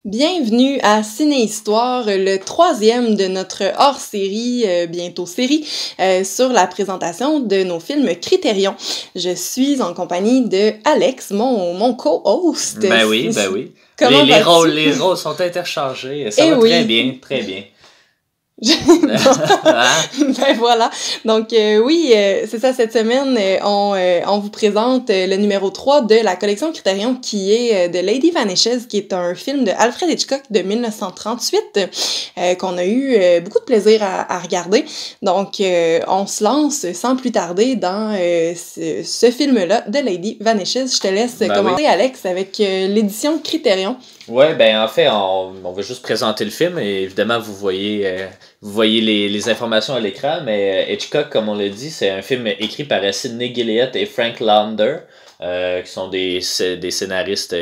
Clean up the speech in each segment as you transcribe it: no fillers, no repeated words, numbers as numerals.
Bienvenue à Ciné-Histoire, le troisième de notre hors-série, bientôt série, sur la présentation de nos films Criterion. Je suis en compagnie de Alex, mon co-host. Ben oui. Comment les vas-tu? les rôles sont interchangés. Ça Eh va oui. très bien, très bien. Hein? Ben voilà. Donc oui, c'est ça, cette semaine, on vous présente le numéro 3 de la collection Criterion qui est The Lady Vanishes, qui est un film de Alfred Hitchcock de 1938 qu'on a eu beaucoup de plaisir à regarder. Donc on se lance sans plus tarder dans ce film-là, The Lady Vanishes. Je te laisse commencer, oui. Alex, avec l'édition Criterion. Ouais, ben en fait, on va juste présenter le film et évidemment vous voyez les informations à l'écran, mais Hitchcock, comme on l'a dit, c'est un film écrit par Sidney Gilliat et Frank Launder, qui sont des scénaristes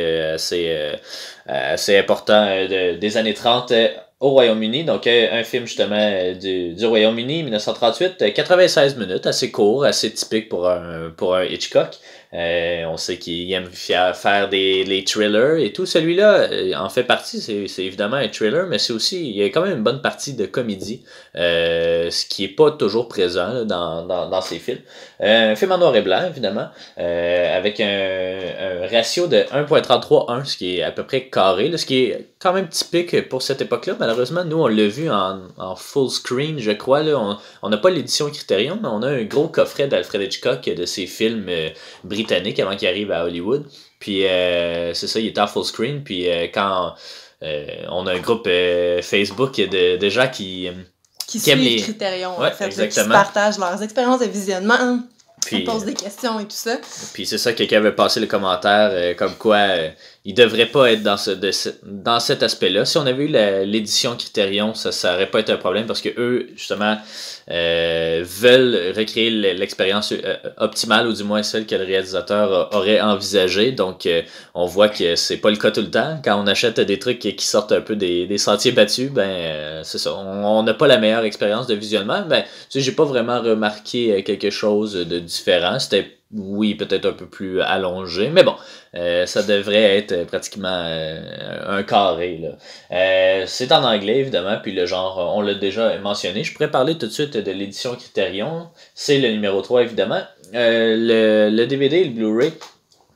assez importants des années 30 au Royaume-Uni. Donc un film justement du Royaume-Uni, 1938, 96 minutes, assez court, assez typique pour un Hitchcock. On sait qu'il aime faire les thrillers et tout. Celui-là en fait partie, c'est évidemment un thriller, mais c'est aussi, il y a quand même une bonne partie de comédie, ce qui est pas toujours présent là, dans ces films. Un film en noir et blanc, évidemment, avec un ratio de 1.33:1, ce qui est à peu près carré, là, ce qui est quand même typique pour cette époque-là. Malheureusement, nous, on l'a vu en full screen, je crois. Là. On n'a pas l'édition Criterion, mais on a un gros coffret d'Alfred Hitchcock de ses films britanniques avant qu'il arrive à Hollywood. Puis c'est ça, il était en full screen. Puis quand on a un groupe Facebook de gens qui suivent les Criterion, ouais, en fait, exactement. Qui partagent leurs expériences de visionnement. Puis, on pose des questions et tout ça. Puis c'est ça, quelqu'un avait passé le commentaire comme quoi il devrait pas être dans cet aspect-là. Si on avait eu l'édition Criterion, ça aurait pas été un problème parce que eux, justement, veulent recréer l'expérience optimale, ou du moins celle que le réalisateur aurait envisagée. Donc on voit que c'est pas le cas tout le temps. Quand on achète des trucs qui sortent un peu des sentiers battus, c'est ça. On n'a pas la meilleure expérience de visionnement. Tu sais, j'ai pas vraiment remarqué quelque chose de différent. C'était oui, peut-être un peu plus allongé, mais bon, ça devrait être pratiquement un carré, là. C'est en anglais, évidemment, puis le genre, on l'a déjà mentionné. Je pourrais parler tout de suite de l'édition Criterion. C'est le numéro 3, évidemment. Le DVD et le Blu-ray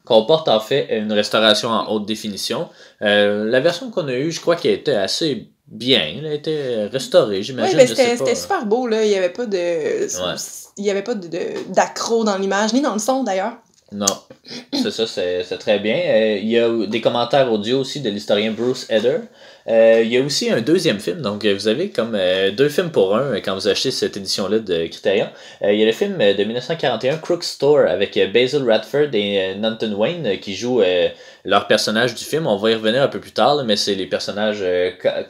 comportent en fait une restauration en haute définition. La version qu'on a eue, je crois qu'elle était assez bien, elle a été restaurée, j'imagine. Oui, c'était super beau, là. Il n'y avait pas de... Ouais. Il n'y avait pas d'accro dans l'image, ni dans le son, d'ailleurs. Non, c'est ça, c'est très bien. Il y a des commentaires audio aussi de l'historien Bruce Eder. Il y a aussi un deuxième film, donc vous avez comme deux films pour un quand vous achetez cette édition-là de Criterion. Il y a le film de 1941, Crook's Store, avec Basil Radford et Nanton Wayne qui jouent leurs personnages du film. On va y revenir un peu plus tard, là, mais c'est les personnages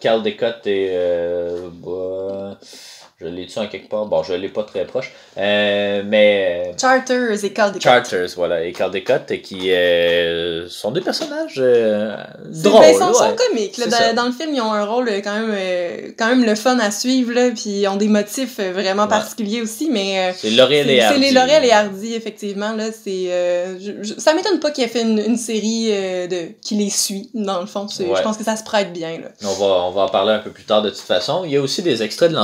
Caldecott et... je l'ai-tu en quelque part? Bon, je l'ai pas très proche. Mais... Charters et Caldecott. Charters, voilà. Et Caldecott qui sont des personnages drôles. Ils sont comiques. Là, dans le film, ils ont un rôle quand même le fun à suivre. Là, puis ils ont des motifs vraiment particuliers aussi. Mais c'est Laurel et Hardy. C'est les Laurel et Hardy, effectivement. Là, ça m'étonne pas qu'il ait fait une série qui les suit, dans le fond. Je pense que ça se prête bien. Là. On va en parler un peu plus tard de toute façon. Il y a aussi des extraits de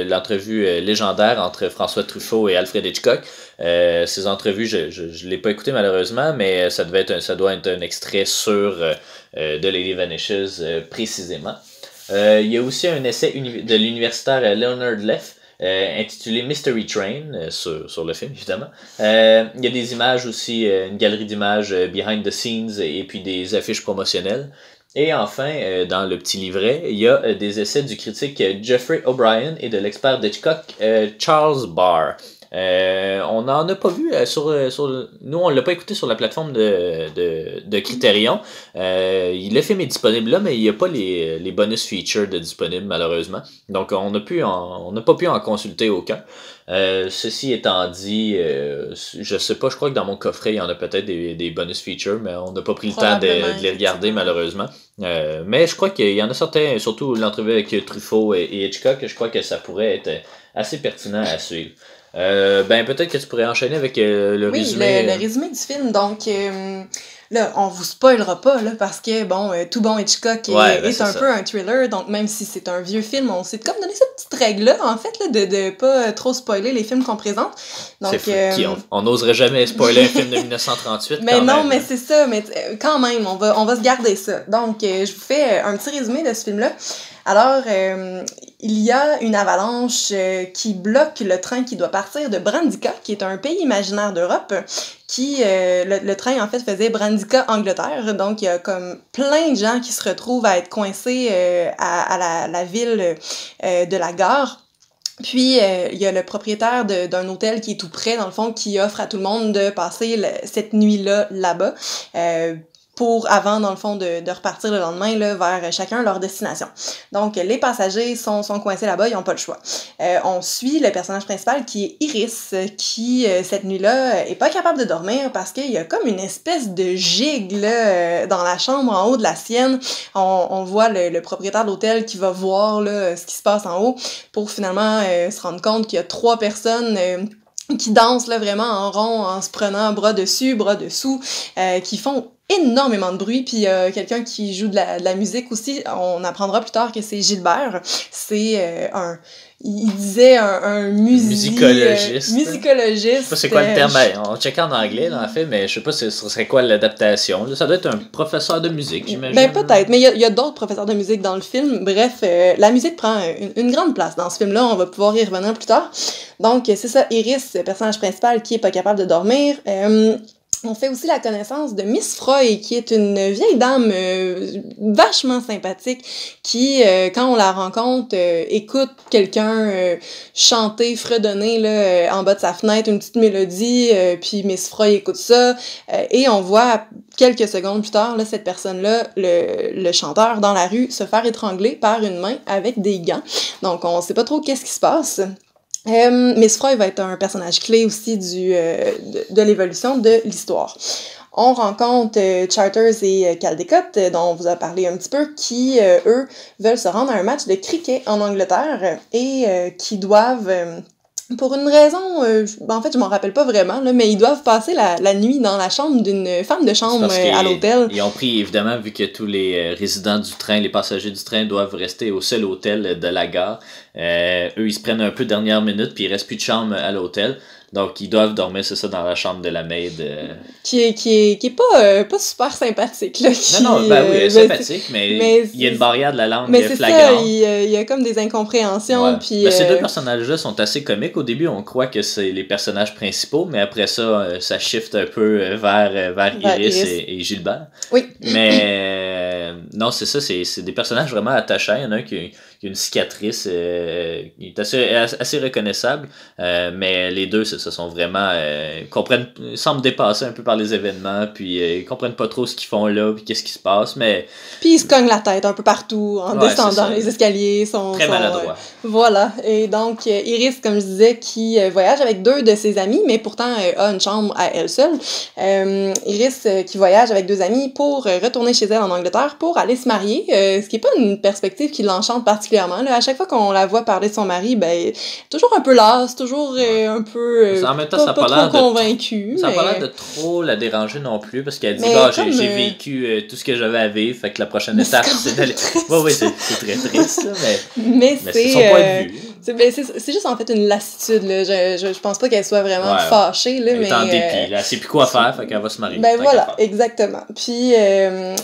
l'entrevue légendaire entre François Truffaut et Alfred Hitchcock. Ces entrevues, je l'ai pas écouté malheureusement, mais ça doit être un extrait sur de Lady Vanishes précisément. Il y a aussi un essai de l'universitaire Leonard Leff intitulé Mystery Train sur le film évidemment. Il y a des images aussi, une galerie d'images behind the scenes et puis des affiches promotionnelles. Et enfin, dans le petit livret, il y a des essais du critique Jeffrey O'Brien et de l'expert d'Hitchcock Charles Barr. On n'en a pas vu nous on l'a pas écouté sur la plateforme de Criterion. Le film est disponible là, mais il n'y a pas les bonus features disponibles malheureusement. Donc on n'a pas pu en consulter aucun. Ceci étant dit, je sais pas, je crois que dans mon coffret il y en a peut-être des bonus features, mais on n'a pas pris le temps de les regarder malheureusement. Mais je crois qu'il y en a certains, surtout l'entrevue avec Truffaut et Hitchcock, je crois que ça pourrait être assez pertinent à suivre. Peut-être que tu pourrais enchaîner avec le résumé. Oui, le résumé du film. Donc, Là, on vous spoilera pas, là, parce que, bon, Tout bon Hitchcock est un peu un thriller, donc même si c'est un vieux film, on s'est comme donné cette petite règle-là, en fait, là, de pas trop spoiler les films qu'on présente. Donc, on n'oserait jamais spoiler un film de 1938. Mais non, mais c'est ça, mais quand même, on va se garder ça. Donc, je vous fais un petit résumé de ce film-là. Alors, il y a une avalanche qui bloque le train qui doit partir de Brandica, qui est un pays imaginaire d'Europe, qui, le train, en fait, faisait Brandica-Angleterre. Donc, il y a comme plein de gens qui se retrouvent à être coincés à la ville de la gare. Puis, il y a le propriétaire d'un hôtel qui est tout près, dans le fond, qui offre à tout le monde de passer cette nuit-là là-bas. Pour avant, dans le fond, de repartir le lendemain là, vers chacun leur destination. Donc, les passagers sont coincés là-bas, ils n'ont pas le choix. On suit le personnage principal qui est Iris, qui, cette nuit-là, est pas capable de dormir parce qu'il y a comme une espèce de gigue là, dans la chambre en haut de la sienne. On voit le propriétaire de l'hôtel qui va voir là, ce qui se passe en haut pour finalement se rendre compte qu'il y a 3 personnes qui dansent là, vraiment en rond en se prenant bras dessus, bras dessous, qui font énormément de bruit, puis quelqu'un qui joue de la musique aussi, on apprendra plus tard que c'est Gilbert, c'est il disait un musicologiste. Musicologiste. Je sais pas c'est quoi le terme, on checkait en anglais là, en fait, mais je sais pas ce serait quoi l'adaptation. Ça doit être un professeur de musique, j'imagine. Ben peut-être, mais il y a d'autres professeurs de musique dans le film. Bref, la musique prend une grande place dans ce film-là, on va pouvoir y revenir plus tard. Donc c'est ça, Iris, personnage principal qui est pas capable de dormir. On fait aussi la connaissance de Miss Froy, qui est une vieille dame vachement sympathique, qui, quand on la rencontre, écoute quelqu'un chanter, fredonner là, en bas de sa fenêtre une petite mélodie, puis Miss Froy écoute ça, et on voit quelques secondes plus tard, là, cette personne-là, le chanteur dans la rue, se faire étrangler par une main avec des gants. Donc on sait pas trop qu'est-ce qui se passe. Miss Froy va être un personnage clé aussi de l'évolution de l'histoire. On rencontre Charters et Caldecott, dont on vous a parlé un petit peu, qui, eux, veulent se rendre à un match de cricket en Angleterre et qui doivent... pour une raison, en fait, je m'en rappelle pas vraiment, là, mais ils doivent passer la nuit dans la chambre d'une femme de chambre à l'hôtel. Ils ont pris, évidemment, vu que tous les résidents du train, les passagers du train doivent rester au seul hôtel de la gare, eux, ils se prennent un peu dernière minute, puis il reste plus de chambre à l'hôtel. Donc, ils doivent dormir, c'est ça, dans la chambre de la maid. Qui est pas super sympathique, là. Non, ben oui, elle est sympathique, mais il y a une barrière de la langue flagrante. Mais c'est ça, il y a comme des incompréhensions, ouais. Puis... Ces deux personnages-là sont assez comiques. Au début, on croit que c'est les personnages principaux, mais après ça, ça shift un peu vers Iris et Gilbert. Oui. Mais non, c'est ça, c'est des personnages vraiment attachants. Il y en a un qui a une cicatrice qui est assez reconnaissable, mais les deux, ce sont vraiment semblent dépasser un peu par les événements, puis ils comprennent pas trop ce qu'ils font là, puis qu'est-ce qui se passe, mais puis ils se cognent la tête un peu partout en descendant les escaliers, très maladroits. Voilà, et donc Iris, comme je disais, qui voyage avec 2 de ses amis, mais pourtant a une chambre à elle seule. Iris qui voyage avec 2 amis pour retourner chez elle en Angleterre pour aller se marier, ce qui est pas une perspective qui l'enchante particulièrement. Là, à chaque fois qu'on la voit parler de son mari, ben toujours un peu lasse, toujours un peu en même temps, ça n'a pas l'air convaincu. Ça n'a pas l'air de trop la déranger non plus, parce qu'elle dit j'ai vécu tout ce que j'avais à vivre, fait que la prochaine étape, c'est d'aller. Oui, c'est très triste, là, mais c'est son point de vue. C'est juste en fait une lassitude, là. Je pense pas qu'elle soit vraiment fâchée, là, elle est en dépit, là. Elle sait plus quoi faire, fait qu'elle va se marier. Ben voilà, exactement. Puis,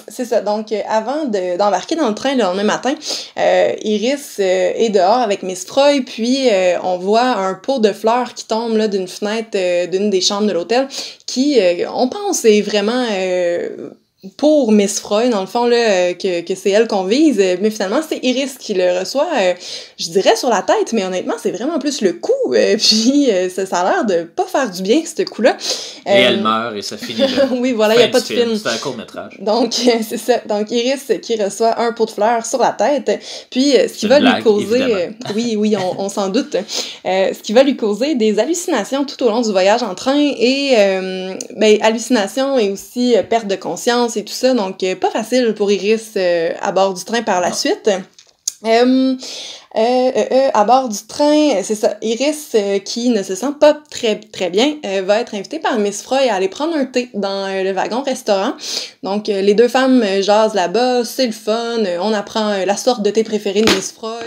c'est ça. Donc, avant d'embarquer dans le train le lendemain matin, Iris est dehors avec Miss Froy, puis on voit un pot de fleurs qui tombe là, d'une fenêtre d'une des chambres de l'hôtel, qui, on pense, est vraiment... pour Miss Froy, dans le fond, là, que c'est elle qu'on vise, mais finalement, c'est Iris qui le reçoit, je dirais sur la tête, mais honnêtement, c'est vraiment plus le coup, puis ça a l'air de pas faire du bien, ce coup-là. Et elle meurt, et ça finit là. Oui, voilà, il n'y a pas de film. C'est un court-métrage. Donc, c'est ça. Donc, Iris qui reçoit un pot de fleurs sur la tête, puis ce qui va lui causer... oui, on s'en doute. Ce qui va lui causer des hallucinations tout au long du voyage en train, et hallucinations et aussi perte de conscience, et tout ça, donc pas facile pour Iris à bord du train par la suite. À bord du train, c'est ça, Iris, qui ne se sent pas très bien, va être invitée par Miss Froy à aller prendre un thé dans le wagon-restaurant. Donc, les deux femmes jasent là-bas, c'est le fun, on apprend la sorte de thé préféré de Miss Froy,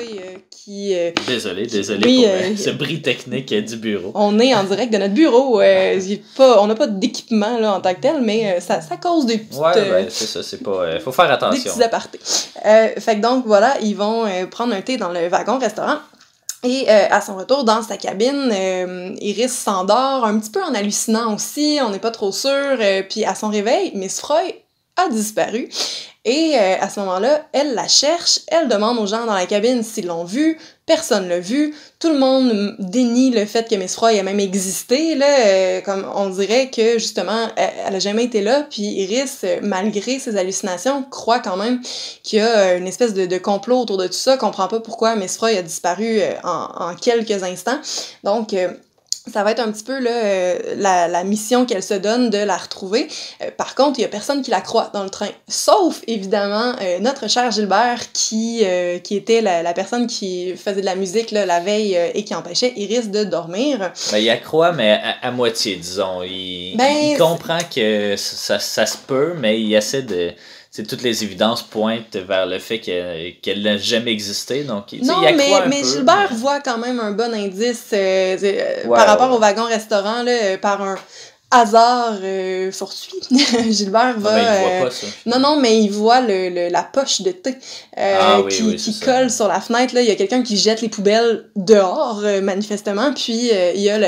qui... Désolé oui, pour ce bris technique du bureau. On est en direct de notre bureau, on n'a pas d'équipement là, en tant que tel, mais ça cause des petites... Ouais, c'est ça, c'est pas... faut faire attention. Des petits apartés. Fait que donc, voilà, ils vont prendre un thé dans le wagon-restaurant. Et à son retour dans sa cabine, Iris s'endort, un petit peu en hallucinant aussi, on n'est pas trop sûr. Puis à son réveil, Miss Froy a disparu. Et à ce moment-là, elle la cherche, elle demande aux gens dans la cabine s'ils l'ont vue, personne l'a vue, tout le monde dénie le fait que Miss Froy a même existé, là, comme on dirait que justement, elle a jamais été là, puis Iris, malgré ses hallucinations, croit quand même qu'il y a une espèce de complot autour de tout ça, comprend pas pourquoi Miss Froy a disparu en quelques instants, donc... ça va être un petit peu là, la mission qu'elle se donne de la retrouver. Par contre, il y a personne qui la croit dans le train. Sauf, évidemment, notre cher Gilbert qui était la personne qui faisait de la musique là, la veille et qui empêchait Iris de dormir. Ben, il la croit, mais à moitié, disons. Il comprend que ça se peut, mais il essaie de... toutes les évidences pointent vers le fait qu'elle n'a jamais existé. Donc, non, mais Gilbert voit quand même un bon indice par rapport au wagon-restaurant, là, par un hasard fortuit. Gilbert va... il voit pas ça. Non, mais il voit la poche de thé qui colle sur la fenêtre. Là. Il y a quelqu'un qui jette les poubelles dehors, manifestement, puis il y a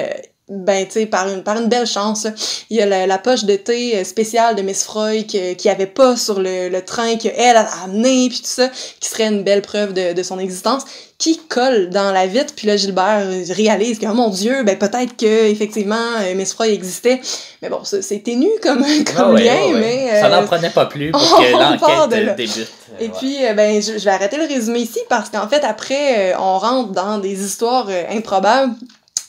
ben, tu sais, par une belle chance, il y a la poche de thé spéciale de Miss Froy qui avait pas sur le train qu'elle a amené, puis tout ça, qui serait une belle preuve de son existence, qui colle dans la vitre, puis là, Gilbert réalise que, oh mon Dieu, ben peut-être que effectivement Miss Froy existait. Mais bon, c'est ténu comme lien, mais... ça n'en prenait pas plus pour que l'enquête débute. Et puis, ben, je vais arrêter le résumé ici, parce qu'en fait, après, on rentre dans des histoires improbables.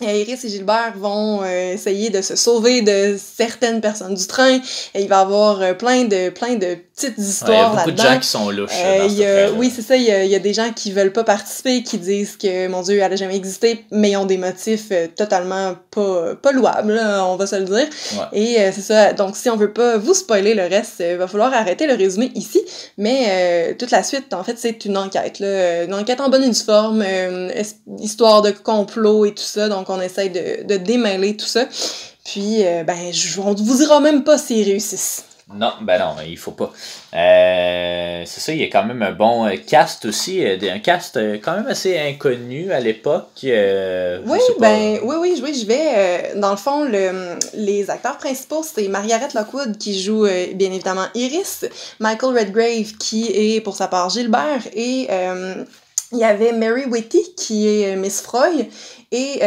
Iris et Gilbert vont essayer de se sauver de certaines personnes du train. Et il va y avoir plein de petites histoires là-dedans. Il y a beaucoup de gens qui sont louches dans ce train-là. Oui, c'est ça. Il y a des gens qui veulent pas participer, qui disent que, mon Dieu, elle a jamais existé, mais ils ont des motifs totalement pas louables, là, on va se le dire. Ouais. Et c'est ça. Donc, si on veut pas vous spoiler le reste, va falloir arrêter le résumé ici. Mais toute la suite, en fait, c'est une enquête, là. Une enquête en bonne et due forme, histoire de complot et tout ça. Donc, on essaye de démêler tout ça. Puis, on vous dira même pas s'ils réussissent. Non, il faut pas. C'est ça, il y a quand même un bon cast aussi, un cast quand même assez inconnu à l'époque. Oui, je vais. Dans le fond, les acteurs principaux, c'est Margaret Lockwood qui joue bien évidemment Iris, Michael Redgrave qui est pour sa part Gilbert, et il y avait Mary Whitty qui est Miss Froy, et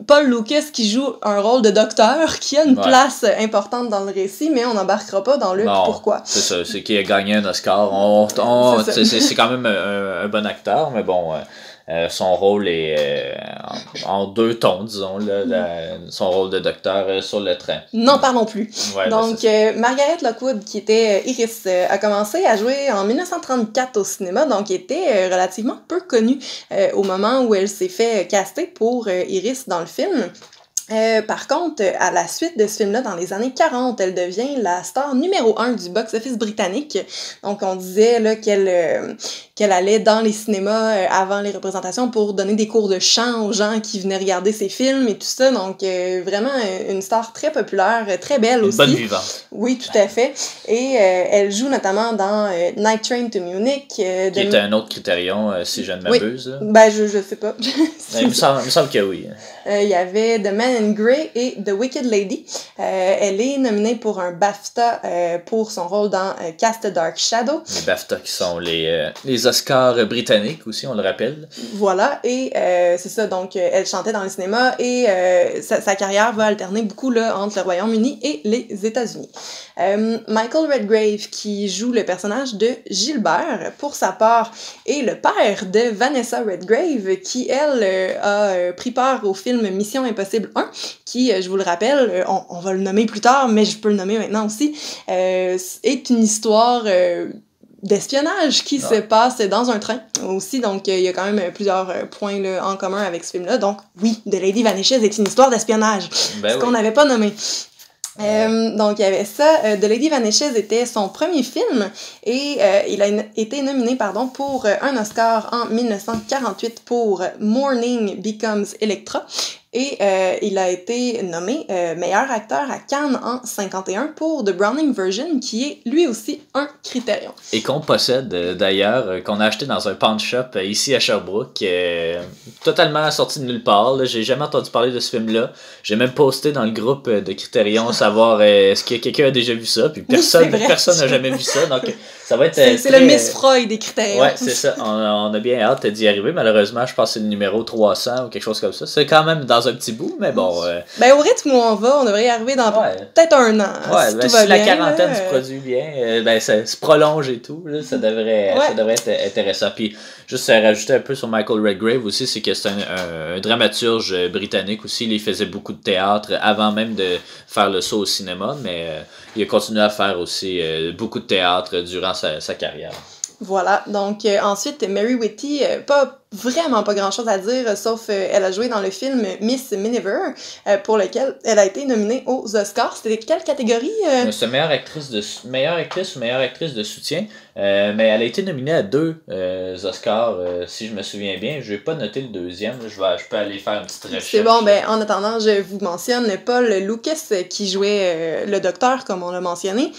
Paul Lucas qui joue un rôle de docteur qui a une place importante dans le récit, mais on n'embarquera pas dans le pourquoi. C'est ça, c'est qu'il a gagné un Oscar. C'est quand même un bon acteur, mais bon, son rôle est en deux tons, disons, son rôle de docteur sur le train. N'en parlons plus. Ouais, donc, Margaret Lockwood, qui était Iris, a commencé à jouer en 1934 au cinéma, donc était relativement peu connue au moment où elle s'est fait caster pour Iris dans le film. Par contre, à la suite de ce film-là, dans les années 40, elle devient la star numéro 1 du box-office britannique. Donc, on disait là qu'elle allait dans les cinémas avant les représentations pour donner des cours de chant aux gens qui venaient regarder ses films et tout ça. Donc, vraiment une star très populaire, très belle aussi. Une bonne vivante. Oui, tout à fait. Et elle joue notamment dans Night Train to Munich. Qui est un autre critérion, si je ne m'abuse. Oui. Ben, je sais pas. Il me semble que oui. Il y avait The Man in Grey et The Wicked Lady. Elle est nominée pour un BAFTA pour son rôle dans Cast a Dark Shadow. Les BAFTA qui sont les Oscars britanniques aussi, on le rappelle. Voilà, et c'est ça, donc elle chantait dans le cinéma et sa carrière va alterner beaucoup là, entre le Royaume-Uni et les États-Unis. Michael Redgrave, qui joue le personnage de Gilbert, pour sa part, est le père de Vanessa Redgrave, qui, elle, a pris part au film Mission Impossible 1, qui, je vous le rappelle, on va le nommer plus tard, mais je peux le nommer maintenant aussi, est une histoire d'espionnage qui se passe dans un train aussi, donc il y a quand même plusieurs points là, en commun avec ce film-là. Donc oui, The Lady Vanishes est une histoire d'espionnage, ce qu'on n'avait pas nommé. Donc il y avait ça. The Lady Vanishes était son premier film et il a été nominé pour un Oscar en 1948 pour Morning Becomes Electra. Et il a été nommé meilleur acteur à Cannes en 51 pour The Browning Version, qui est lui aussi un Criterion. Et qu'on possède d'ailleurs, qu'on a acheté dans un pawn shop ici à Sherbrooke, totalement sorti de nulle part. Là. J'ai jamais entendu parler de ce film-là. J'ai même posté dans le groupe de Criterion savoir est-ce que quelqu'un a déjà vu ça. Puis personne n'a jamais vu ça. Donc ça va être c'est le Miss Freud des Criterion. Ouais, c'est ça. On a bien hâte d'y arriver. Malheureusement, je pense que c'est le numéro 300 ou quelque chose comme ça. C'est quand même dans un petit bout, mais bon. Ben, au rythme où on va, on devrait y arriver dans peut-être un an. Ouais, si tout va bien, la quarantaine se produit bien, ben, ça se prolonge et tout. Là, ça devrait être intéressant. Puis, juste rajouter un peu sur Michael Redgrave aussi, c'est que c'est un dramaturge britannique aussi. Il faisait beaucoup de théâtre avant même de faire le saut au cinéma, mais il a continué à faire aussi beaucoup de théâtre durant sa carrière. Voilà, donc ensuite, Mary Whitty, vraiment pas grand-chose à dire, sauf elle a joué dans le film Miss Miniver, pour lequel elle a été nominée aux Oscars. C'était quelle catégorie? C'est meilleure actrice ou meilleure actrice de soutien, mais elle a été nominée à 2 Oscars, si je me souviens bien. Je vais pas noter le deuxième, je peux aller faire une petite recherche. C'est bon, ben en attendant, je vous mentionne Paul Lucas, qui jouait le docteur, comme on l'a mentionné,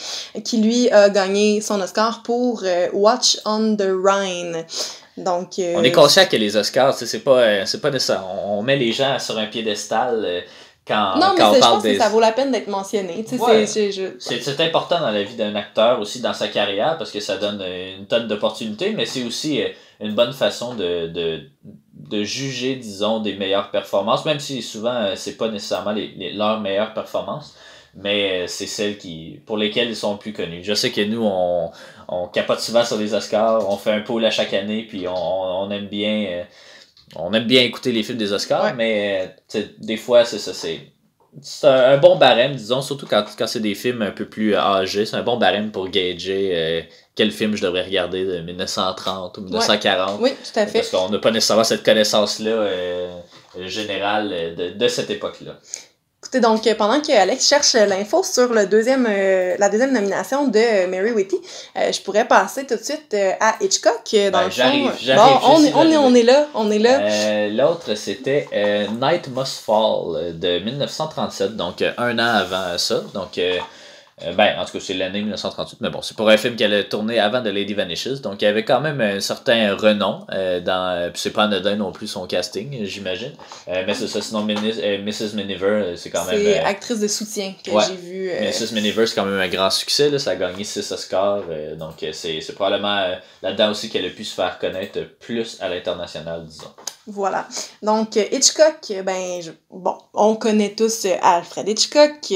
qui lui a gagné son Oscar pour Watch on the Rhine. Donc, on est conscient que les Oscars, c'est pas nécessaire. On met les gens sur un piédestal quand non, mais on je parle pense que ça vaut la peine d'être mentionné. Ouais. C'est important dans la vie d'un acteur aussi, dans sa carrière, parce que ça donne une tonne d'opportunités, mais c'est aussi une bonne façon de juger, disons, des meilleures performances, même si souvent c'est pas nécessairement leurs meilleures performances, mais c'est celles pour lesquelles ils sont plus connus. Je sais que nous, on capote souvent sur les Oscars, on fait un poll à chaque année, puis on aime bien écouter les films des Oscars, mais des fois, c'est ça, c'est un bon barème, disons, surtout quand c'est des films un peu plus âgés, c'est un bon barème pour gager quel film je devrais regarder de 1930 ou 1940. Oui, tout à fait. Parce qu'on n'a pas nécessairement cette connaissance-là générale de cette époque-là. Écoutez, donc, pendant que Alex cherche l'info sur la deuxième nomination de Mary Whitty, je pourrais passer tout de suite à Hitchcock. J'arrive. On est là. L'autre, c'était Night Must Fall de 1937, donc un an avant ça. Donc, en tout cas, c'est l'année 1938, mais bon, c'est pour un film qu'elle a tourné avant de Lady Vanishes, donc il y avait quand même un certain renom puis c'est pas anodin non plus son casting, j'imagine. Mais c'est ça, sinon Mrs. Miniver, c'est quand même... C'est actrice de soutien que j'ai vu. Mrs. Miniver, c'est quand même un grand succès, là, ça a gagné 6 Oscars, donc c'est probablement là-dedans aussi qu'elle a pu se faire connaître plus à l'international, disons. Voilà. Donc, Hitchcock, on connaît tous Alfred Hitchcock,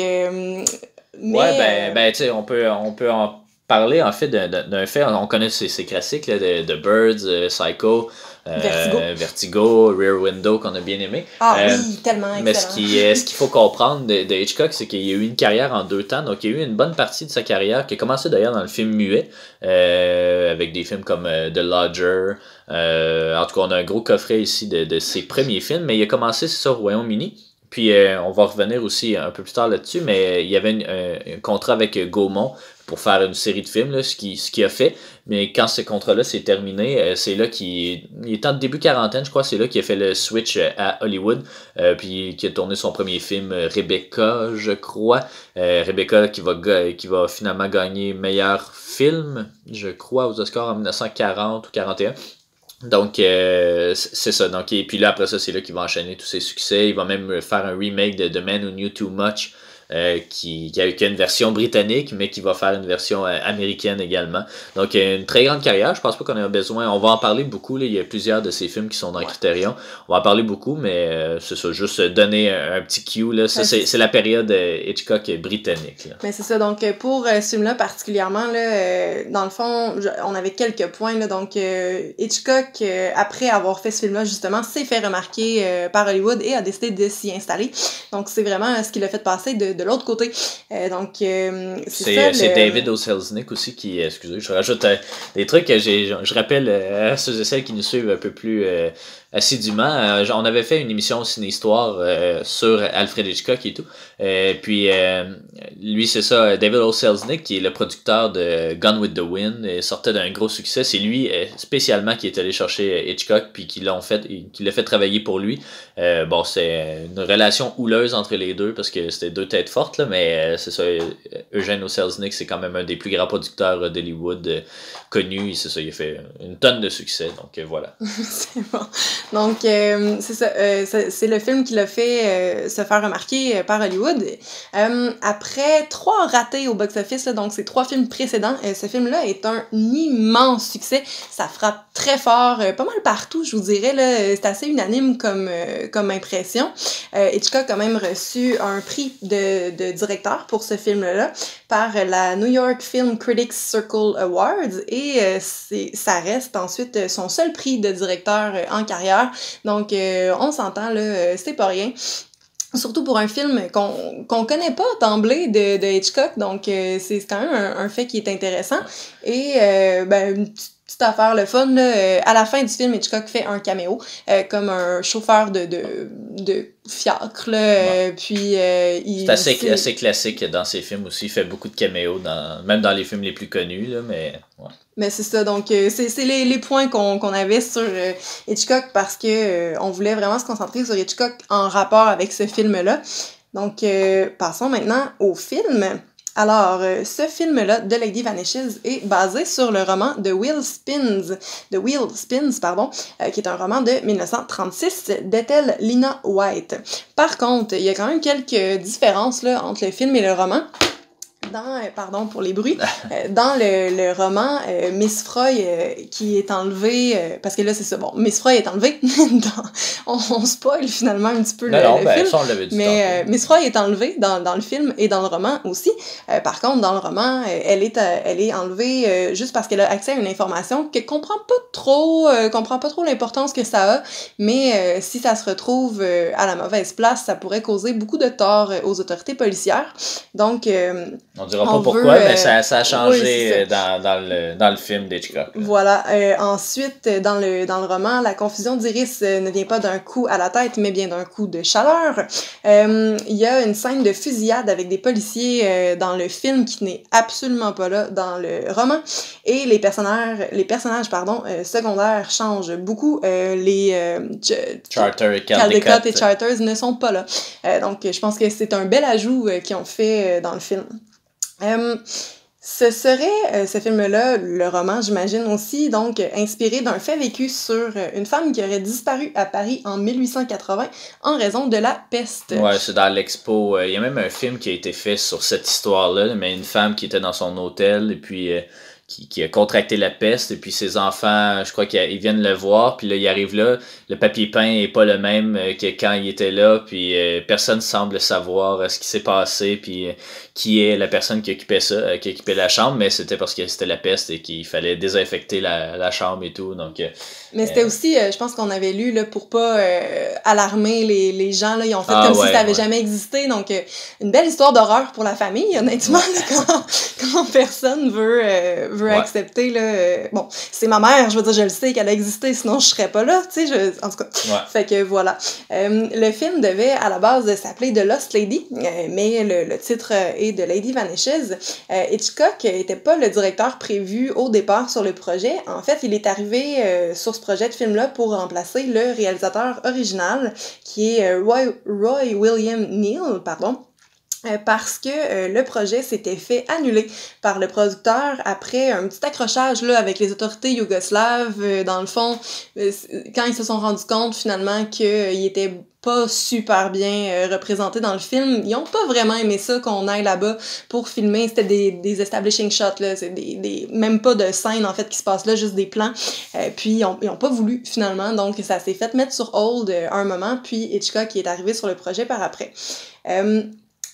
mais... tu sais, on peut en parler, en fait, d'un fait. On connaît ces classiques, là, de Birds, Psycho, Vertigo, Rear Window, qu'on a bien aimé. Oui, tellement excellent. Mais ce qu'il faut comprendre de Hitchcock, c'est qu'il y a eu une carrière en 2 temps. Donc, il y a eu une bonne partie de sa carrière qui a commencé d'ailleurs dans le film muet, avec des films comme The Lodger. En tout cas, on a un gros coffret ici de ses premiers films, mais il a commencé, c'est ça, au Royaume-Uni. Puis on va revenir aussi un peu plus tard là-dessus, mais il y avait un contrat avec Gaumont pour faire une série de films, là, ce qu'il a fait. Mais quand ce contrat-là s'est terminé, c'est là il est en début quarantaine, je crois, c'est là qu'il a fait le switch à Hollywood, puis qui a tourné son premier film, Rebecca, je crois. Rebecca qui va finalement gagner meilleur film, je crois, aux Oscars en 1940 ou 41. Donc, c'est ça. Donc, et puis là, après ça, c'est là qu'il va enchaîner tous ses succès. Il va même faire un remake de The Man Who Knew Too Much, qui a une version britannique, mais qui va faire une version américaine également. Donc, une très grande carrière. Je pense pas qu'on a besoin... On va en parler beaucoup. Là. Il y a plusieurs de ces films qui sont dans Criterion. On va en parler beaucoup, mais c'est ça. Juste donner un petit cue. Là. Ça, c'est la période Hitchcock britannique. Là. Mais c'est ça. Donc, pour ce film-là particulièrement, là, dans le fond, on avait quelques points. Là, donc, Hitchcock, après avoir fait ce film-là, justement, s'est fait remarquer par Hollywood et a décidé de s'y installer. Donc, c'est vraiment ce qui l'a fait passer de de l'autre côté. C'est David O. Selznick aussi qui, excusez, je rajoute des trucs que je rappelle à ceux et celles qui nous suivent un peu plus assidûment. On avait fait une émission Ciné-Histoire sur Alfred Hitchcock et tout. Puis lui, c'est ça, David O. Selznick, qui est le producteur de Gone with the Wind, sortait d'un gros succès. C'est lui spécialement qui est allé chercher Hitchcock puis qui l'a fait travailler pour lui. Bon, c'est une relation houleuse entre les deux parce que c'était deux têtes fortes, là, mais c'est ça, Eugène O. Selznick, c'est quand même un des plus grands producteurs d'Hollywood connu. C'est ça, il a fait une tonne de succès, donc voilà. C'est bon. Donc, c'est ça, c'est le film qui l'a fait se faire remarquer par Hollywood. Après 3 ratés au box-office, donc ces 3 films précédents, ce film-là est un immense succès. Ça frappe très fort, pas mal partout, je vous dirais, là. C'est assez unanime comme impression. Hitchcock a même reçu un prix de directeur pour ce film-là par la New York Film Critics Circle Awards et ça reste ensuite son seul prix de directeur en carrière. Donc, on s'entend, là, c'est pas rien. Surtout pour un film qu'on connaît pas d'emblée de Hitchcock, donc c'est quand même un fait qui est intéressant. Et une petite affaire, le fun, là, à la fin du film, Hitchcock fait un caméo, comme un chauffeur de fiacre, là, puis c'est assez classique dans ses films aussi, il fait beaucoup de caméos, même dans les films les plus connus, là, mais ouais. Mais c'est ça, donc c'est les points qu'on avait sur Hitchcock parce que on voulait vraiment se concentrer sur Hitchcock en rapport avec ce film-là. Donc, passons maintenant au film. Alors, ce film-là, The Lady Vanishes, est basé sur le roman de Will Spence, qui est un roman de 1936 d'Ethel Lina White. Par contre, il y a quand même quelques différences là, entre le film et le roman. Pardon pour les bruits, dans le roman, Miss Froy qui est enlevée, parce que là c'est ça, bon, Miss Froy est enlevée, on spoil finalement un petit peu le film, ça, on l'avait dit mais Miss Froy est enlevée dans le film et dans le roman aussi. Par contre, dans le roman, elle est enlevée juste parce qu'elle a accès à une information qu'elle comprend pas trop l'importance que ça a, mais si ça se retrouve à la mauvaise place, ça pourrait causer beaucoup de tort aux autorités policières. Donc on dira pas pourquoi, mais ça a changé dans le film d'Hitchcock. Voilà. Ensuite, dans le roman, la confusion d'Iris ne vient pas d'un coup à la tête, mais bien d'un coup de chaleur. Il y a une scène de fusillade avec des policiers dans le film qui n'est absolument pas là dans le roman. Et les personnages secondaires changent beaucoup. Charter et Caldecott et Charters ne sont pas là. Donc, je pense que c'est un bel ajout qu'ils ont fait dans le film. Ce serait, ce film-là, le roman, j'imagine aussi, donc inspiré d'un fait vécu sur une femme qui aurait disparu à Paris en 1880 en raison de la peste. Ouais, c'est dans l'Expo. Il y a même un film qui a été fait sur cette histoire-là, mais une femme qui était dans son hôtel et puis qui a contracté la peste, et puis ses enfants, je crois qu'ils viennent le voir, puis là, il arrive là, le papier peint est pas le même que quand il était là, puis personne semble savoir ce qui s'est passé, puis qui est la personne qui occupait la chambre, mais c'était parce que c'était la peste et qu'il fallait désinfecter la chambre et tout, donc... mais c'était aussi, je pense qu'on avait lu, là, pour pas alarmer les gens, là, ils ont fait comme si ça avait jamais existé, donc une belle histoire d'horreur pour la famille, honnêtement, quand personne veut accepter, là, bon, c'est ma mère, je veux dire, je le sais qu'elle a existé, sinon je serais pas là, tu sais, en tout cas, fait que voilà. Le film devait, à la base, s'appeler The Lost Lady, mais le titre est The Lady Vanishes. Hitchcock était pas le directeur prévu au départ sur le projet, en fait, il est arrivé sur ce projet de film-là pour remplacer le réalisateur original, qui est Roy William Neill, parce que le projet s'était fait annuler par le producteur après un petit accrochage là avec les autorités yougoslaves. Dans le fond, quand ils se sont rendus compte finalement qu'il était pas super bien représenté dans le film, ils ont pas vraiment aimé ça qu'on aille là-bas pour filmer. C'était des establishing shots, là, c'est des même pas de scène en fait qui se passe là, juste des plans. Puis ils ont pas voulu finalement, donc ça s'est fait mettre sur hold un moment, puis Hitchcock est arrivé sur le projet par après.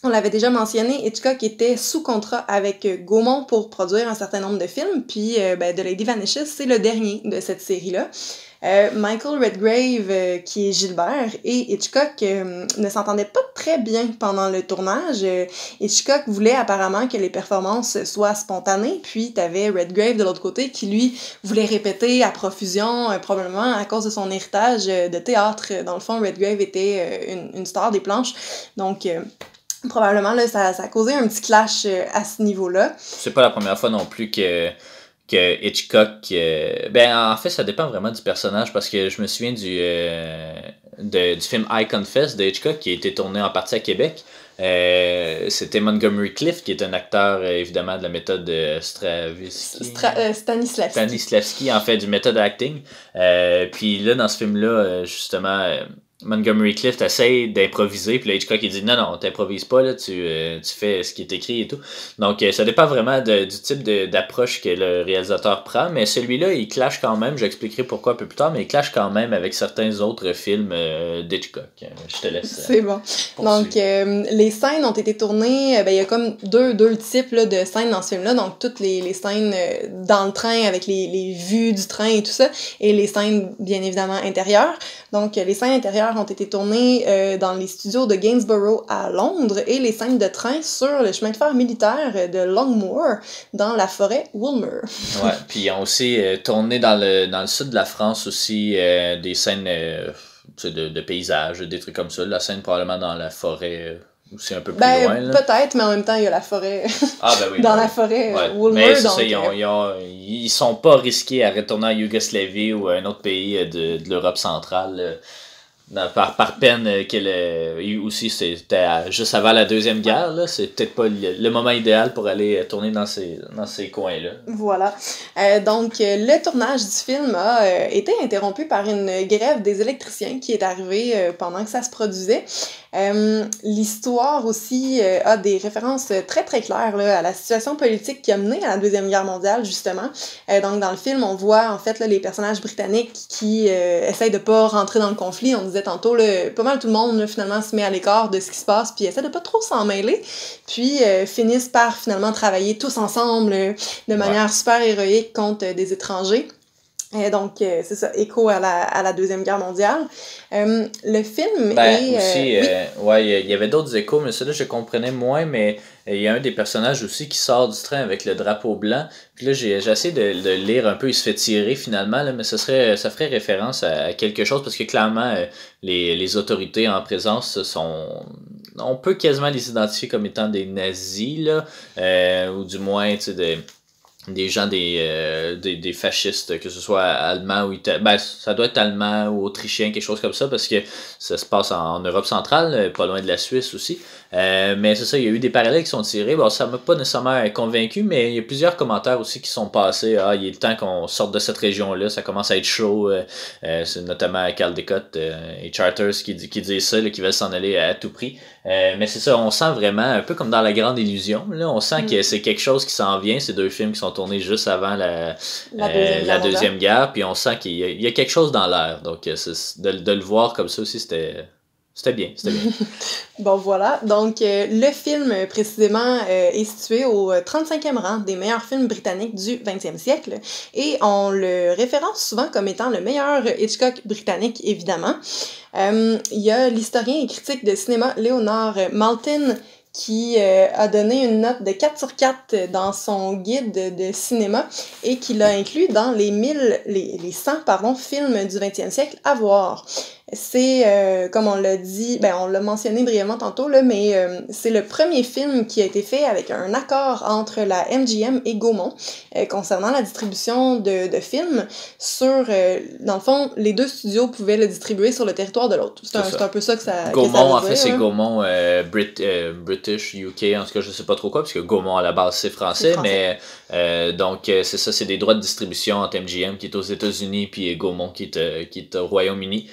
On l'avait déjà mentionné, Hitchcock était sous contrat avec Gaumont pour produire un certain nombre de films, puis The Lady Vanishes, c'est le dernier de cette série-là. Michael Redgrave, qui est Gilbert, et Hitchcock ne s'entendaient pas très bien pendant le tournage. Hitchcock voulait apparemment que les performances soient spontanées, puis t'avais Redgrave de l'autre côté qui, lui, voulait répéter à profusion, probablement à cause de son héritage de théâtre. Dans le fond, Redgrave était une star des planches, donc... probablement, là, ça a causé un petit clash à ce niveau-là. C'est pas la première fois non plus que Hitchcock... ben, en fait, ça dépend vraiment du personnage, parce que je me souviens du film I Confess de Hitchcock, qui a été tourné en partie à Québec. C'était Montgomery Clift, qui est un acteur, évidemment, de la méthode Stanislavski, en fait, du méthode acting. Puis là, dans ce film-là, justement... Montgomery Clift essaie d'improviser, puis là Hitchcock il dit non, t'improvises pas, là, tu fais ce qui est écrit et tout. Donc ça dépend vraiment du type d'approche que le réalisateur prend, mais celui-là il clash quand même, j'expliquerai pourquoi un peu plus tard, mais il clash quand même avec certains autres films d'Hitchcock. Je te laisse. C'est bon. Donc les scènes ont été tournées, il y a comme deux types là, de scènes dans ce film-là, donc toutes les scènes dans le train avec les vues du train et tout ça, et les scènes bien évidemment intérieures. Donc les scènes intérieures ont été tournées dans les studios de Gainsborough à Londres et les scènes de train sur le chemin de fer militaire de Longmoor dans la forêt Woolmer. Ouais, puis ils ont aussi tourné dans le sud de la France aussi des scènes de paysages, des trucs comme ça. La scène probablement dans la forêt aussi un peu plus loin. Là. Peut-être, mais en même temps, il y a la forêt dans la forêt Woolmer. Mais c'est donc, ça, ils sont pas risqués à retourner en Yougoslavie ou à un autre pays de l'Europe centrale. Par peine aussi c'était juste avant la Deuxième Guerre, là, c'est peut-être pas le moment idéal pour aller tourner dans ces coins-là. Voilà. Donc, le tournage du film a été interrompu par une grève des électriciens qui est arrivée pendant que ça se produisait. L'histoire aussi a des références très très claires là, à la situation politique qui a mené à la Deuxième Guerre mondiale, justement. Donc, dans le film, on voit en fait là, les personnages britanniques qui essayent de pas rentrer dans le conflit. On disait tantôt, là, pas mal tout le monde là, finalement se met à l'écart de ce qui se passe, puis essaie de pas trop s'en mêler, puis finissent par finalement travailler tous ensemble de manière super héroïque contre des étrangers. Donc, c'est ça, écho à la Deuxième Guerre mondiale. Le film est... aussi, il y avait d'autres échos, mais celui-là, je comprenais moins, mais il y a un des personnages aussi qui sort du train avec le drapeau blanc. Puis là, j'ai essayé de lire un peu, il se fait tirer finalement, là, mais ça ferait référence à quelque chose, parce que clairement, les autorités en présence on peut quasiment les identifier comme étant des nazis, là, ou du moins, tu sais, des gens des fascistes, que ce soit allemand ou italien. Ça doit être allemand ou autrichien, quelque chose comme ça, parce que ça se passe en Europe centrale, pas loin de la Suisse aussi. Mais c'est ça, il y a eu des parallèles qui sont tirés. Bon, ça m'a pas nécessairement convaincu, mais il y a plusieurs commentaires aussi qui sont passés. Il est le temps qu'on sorte de cette région-là, ça commence à être chaud. C'est notamment Caldecott et Charters qui disent ça, là, qui veulent s'en aller à tout prix. Mais c'est ça, on sent vraiment, un peu comme dans La Grande Illusion, là, on sent que c'est quelque chose qui s'en vient. Ces deux films qui sont tournés juste avant la Deuxième Guerre, puis on sent qu'il y a quelque chose dans l'air. Donc, de le voir comme ça aussi, c'était bien. Bon, voilà. Donc, le film, précisément, est situé au 35e rang des meilleurs films britanniques du 20e siècle. Et on le référence souvent comme étant le meilleur Hitchcock britannique, évidemment. Il y a l'historien et critique de cinéma Leonard Maltin qui a donné une note de 4 sur 4 dans son guide de cinéma et qui l'a inclus dans les 100 films du 20e siècle à voir. C'est, comme on l'a dit, on l'a mentionné brièvement tantôt, là, mais c'est le premier film qui a été fait avec un accord entre la MGM et Gaumont concernant la distribution de films sur, dans le fond, les deux studios pouvaient le distribuer sur le territoire de l'autre. C'est un peu ça que ça Gaumont, que ça veut en fait, dire, c'est hein. Gaumont British, UK, en tout cas, je sais pas trop quoi, parce que Gaumont, à la base, c'est français. Mais donc, c'est ça, c'est des droits de distribution entre MGM, qui est aux États-Unis, puis Gaumont, qui est au Royaume-Uni.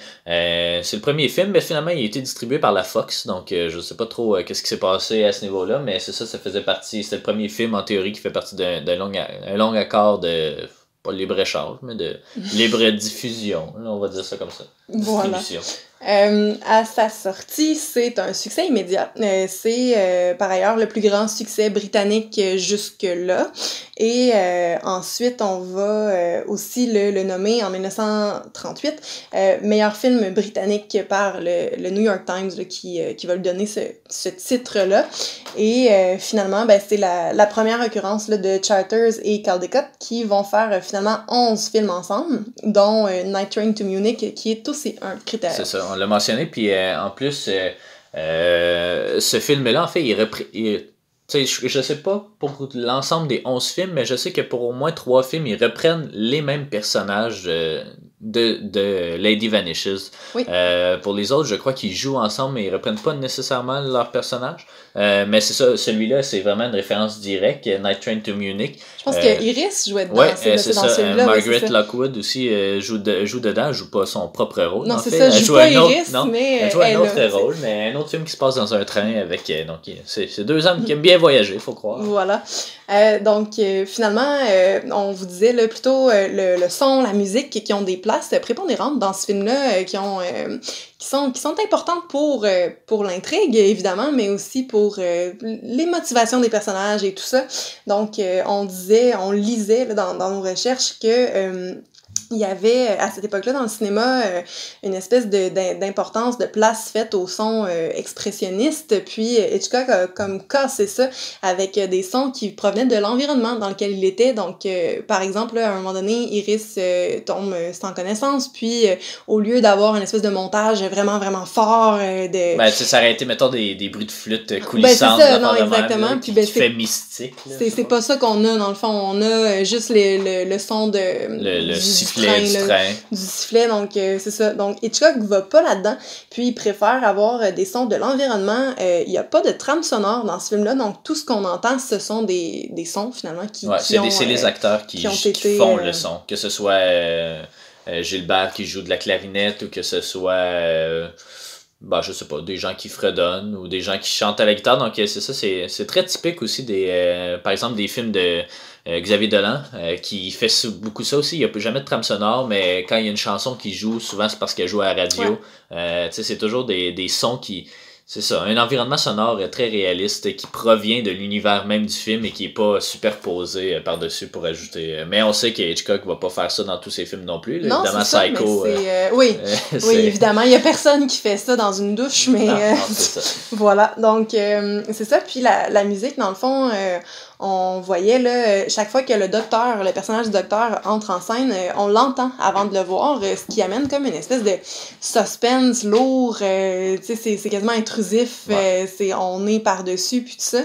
C'est le premier film, mais finalement il a été distribué par la Fox, donc je sais pas trop qu'est-ce qui s'est passé à ce niveau-là, mais c'est ça faisait partie, c'était le premier film en théorie qui fait partie d'un long accord de, pas libre-échange, mais de libre diffusion, on va dire ça comme ça. Voilà. Distribution. À sa sortie, c'est un succès immédiat. C'est par ailleurs le plus grand succès britannique jusque-là. Et ensuite, on va aussi le nommer en 1938 meilleur film britannique par le New York Times là, qui va lui donner ce titre-là. Et finalement, ben, c'est la première occurrence là, de Charters et Caldecott qui vont faire finalement 11 films ensemble, dont Night Train to Munich, qui est aussi un critère. C'est ça, on l'a mentionné, puis en plus, ce film-là, en fait, tu sais, je sais pas pour l'ensemble des 11 films, mais je sais que pour au moins 3 films, ils reprennent les mêmes personnages de Lady Vanishes. Oui. Pour les autres, je crois qu'ils jouent ensemble, mais ils reprennent pas nécessairement leurs personnages. Mais c'est ça, celui-là, c'est vraiment une référence directe, Night Train to Munich. Je pense que Iris jouait dedans. Ouais, c'est dans ça. celui-là. Margaret c'est ça. Lockwood aussi joue dedans, elle joue pas son propre rôle. Non, en c'est fait. ça, je joue pas Iris, Iris, non, mais elle joue un autre là, rôle, mais un autre film qui se passe dans un train avec. Donc, c'est deux hommes qui aiment bien voyager, faut croire. Voilà. Donc, finalement, on vous disait là, plutôt le son, la musique qui ont des places prépondérantes dans ce film-là, qui sont importantes pour l'intrigue, évidemment, mais aussi pour les motivations des personnages et tout ça. Donc, on lisait là, dans nos recherches que il y avait, à cette époque-là, dans le cinéma, une espèce d'importance, de place faite au son expressionniste, puis Hitchcock a comme cassé ça avec des sons qui provenaient de l'environnement dans lequel il était. Donc, par exemple, là, à un moment donné, Iris tombe sans connaissance, puis au lieu d'avoir une espèce de montage vraiment, vraiment fort de... Ben, tu sais, ça aurait été, mettons, des bruits de flûte coulissantes. Ben, c'est ça, non, exactement. Même, puis, qui fait mystique. C'est pas ça qu'on a, dans le fond. On a juste le son de... Le sifflet du train. Du sifflet, donc c'est ça. Donc Hitchcock va pas là-dedans, puis il préfère avoir des sons de l'environnement. Il y a pas de trame sonore dans ce film-là, donc tout ce qu'on entend, ce sont des sons, finalement, c'est les acteurs qui font le son. Que ce soit Gilbert qui joue de la clarinette, ou que ce soit... je sais pas, des gens qui fredonnent ou des gens qui chantent à la guitare. Donc, c'est ça, c'est très typique aussi par exemple, des films de Xavier Dolan, qui fait beaucoup ça aussi. Il n'y a jamais de trame sonore, mais quand il y a une chanson qui joue, souvent c'est parce qu'elle joue à la radio. Ouais. C'est toujours des sons qui... C'est ça, un environnement sonore très réaliste qui provient de l'univers même du film et qui est pas superposé par-dessus pour ajouter. Mais on sait que Hitchcock va pas faire ça dans tous ses films non plus. Là. Non, évidemment, c'est ça, Psycho. oui, évidemment, il y a personne qui fait ça dans une douche, mais non, c'est ça. Voilà, donc c'est ça. Puis la musique, dans le fond, on voyait là, chaque fois que le personnage du docteur entre en scène, on l'entend avant de le voir, ce qui amène comme une espèce de suspense lourd, tu sais, c'est quasiment intrusif, ouais. On est par-dessus, puis tout ça.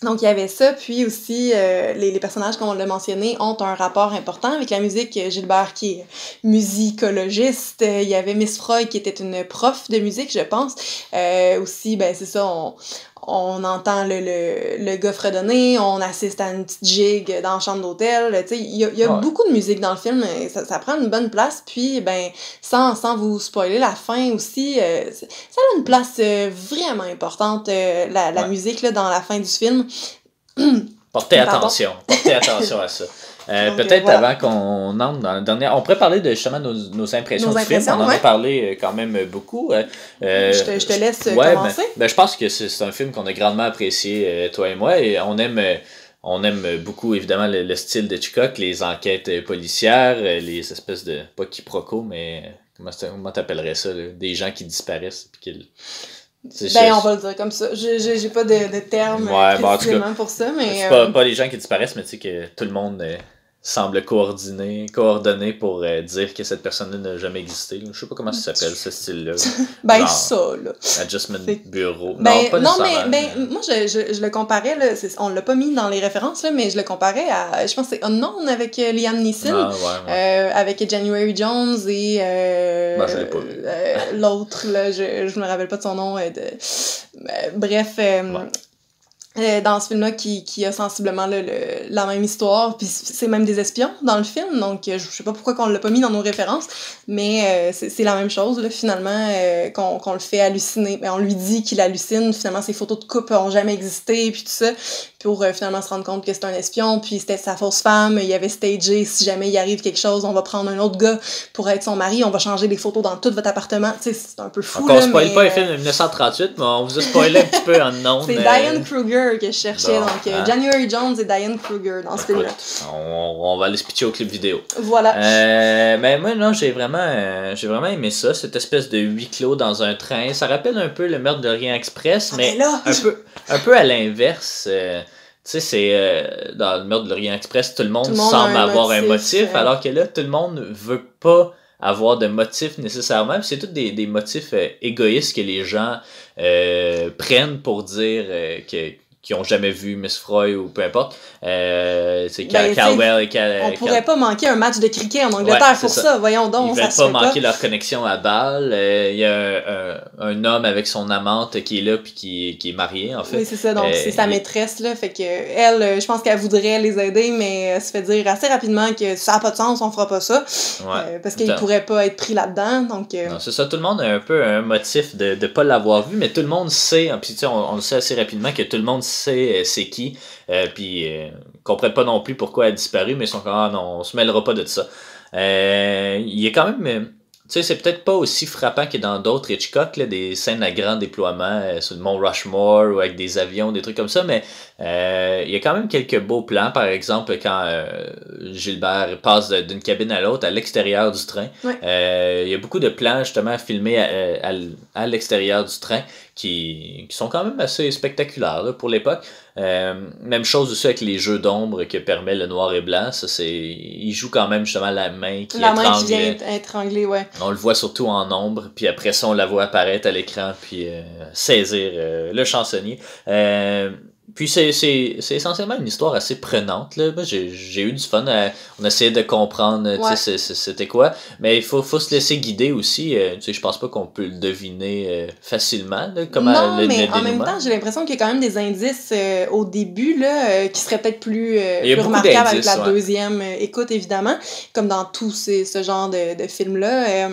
Donc, il y avait ça, puis aussi, les personnages, comme on l'a mentionné, ont un rapport important avec la musique. Gilbert, qui est musicologiste, il y avait Miss Freud, qui était une prof de musique, je pense. Aussi, ben c'est ça, on entend le gars fredonner, on assiste à une petite gigue dans la chambre d'hôtel, tu sais, il y a beaucoup de musique dans le film, ça prend une bonne place, puis ben sans vous spoiler la fin aussi, ça a une place vraiment importante, la musique là, dans la fin du film. Portez attention à ça. Peut-être voilà. Avant qu'on entre dans le dernier... On pourrait parler de justement nos impressions du film. On en a parlé quand même beaucoup. Je te laisse commencer. Je pense que c'est un film qu'on a grandement apprécié, toi et moi. Et on aime beaucoup, évidemment, le style de Hitchcock, les enquêtes policières, les espèces de... Pas quiproquos, mais... Comment t'appellerais ça? Là? Des gens qui disparaissent. Puis on va le dire comme ça. J'ai pas de terme précisément pour ça, mais... C'est pas les gens qui disparaissent, mais tu sais que tout le monde semble coordonné pour dire que cette personne-là n'a jamais existé. Je sais pas comment ça s'appelle, ce style-là. Genre, ça, là. Adjustment Bureau. Non, moi, je le comparais, là, on l'a pas mis dans les références, là, mais je le comparais à, je pense que c'est Unknown avec Liam Neeson, avec January Jones et je l'ai pas vu. l'autre, là, je me rappelle pas de son nom. Bref... dans ce film-là qui a sensiblement la même histoire, puis c'est même des espions dans le film, donc je sais pas pourquoi qu'on l'a pas mis dans nos références, mais c'est la même chose, là, finalement, qu'on le fait halluciner. On lui dit qu'il hallucine, finalement ses photos de couple ont jamais existé, puis tout ça, pour finalement se rendre compte que c'est un espion, puis c'était sa fausse femme, il avait stagé, si jamais il arrive quelque chose, on va prendre un autre gars pour être son mari, on va changer les photos dans tout votre appartement. Tu sais, c'est un peu fou. Donc, on spoil pas les films de 1938, mais on vous a spoilé un petit peu en nom. C'est Diane Kruger que je cherchais, donc January Jones et Diane Kruger dans ce film-là. On va aller se pitcher au clip vidéo. Voilà. Mais moi, non, j'ai vraiment aimé ça, cette espèce de huis clos dans un train. Ça rappelle un peu le Meurtre de l'Orient Express, mais un peu à l'inverse. Tu sais, c'est dans le Meurtre de l'Orient Express, tout le monde semble avoir un motif, alors que là, tout le monde veut pas avoir de motif nécessairement. Puis c'est tous des motifs égoïstes que les gens prennent pour dire qui ont jamais vu Miss Froy ou peu importe. C'est Caldwell et on pourrait pas manquer un match de cricket en Angleterre pour ça. Voyons donc, ils veulent pas manquer leur connexion à Bâle. Il y a un homme avec son amante qui est là puis qui est marié en fait. Oui, c'est ça. Donc c'est sa maîtresse là, fait que elle, je pense qu'elle voudrait les aider, mais elle se fait dire assez rapidement que ça a pas de sens, on fera pas ça. Parce qu'il pourrait pas être pris là-dedans. Donc non, c'est ça. Tout le monde a un peu un motif de pas l'avoir vu, mais tout le monde sait. Puis tu sais, on le sait assez rapidement que tout le monde sait c'est qui, puis comprennent pas non plus pourquoi elle a disparu, mais ils sont comme non, on se mêlera pas de ça. Il est quand même, tu sais, c'est peut-être pas aussi frappant que dans d'autres Hitchcock, là, des scènes à grand déploiement sur le mont Rushmore ou avec des avions, des trucs comme ça, mais il y a quand même quelques beaux plans, par exemple quand Gilbert passe d'une cabine à l'autre à l'extérieur du train. Il y a beaucoup de plans justement filmés à l'extérieur du train qui sont quand même assez spectaculaires là, pour l'époque. Même chose aussi avec les jeux d'ombre que permet le noir et blanc. Ça, il joue quand même justement la main qui vient étrangler, ouais. On le voit surtout en ombre, puis après ça on la voit apparaître à l'écran puis saisir le chansonnier. Puis c'est essentiellement une histoire assez prenante là. Moi, j'ai eu du fun. On essayait de comprendre c'était quoi, mais il faut se laisser guider aussi. Je pense pas qu'on peut le deviner facilement là, non, mais en même temps j'ai l'impression qu'il y a quand même des indices au début là, qui seraient peut-être plus remarquables avec la deuxième écoute évidemment, comme dans tous ce genre de films là.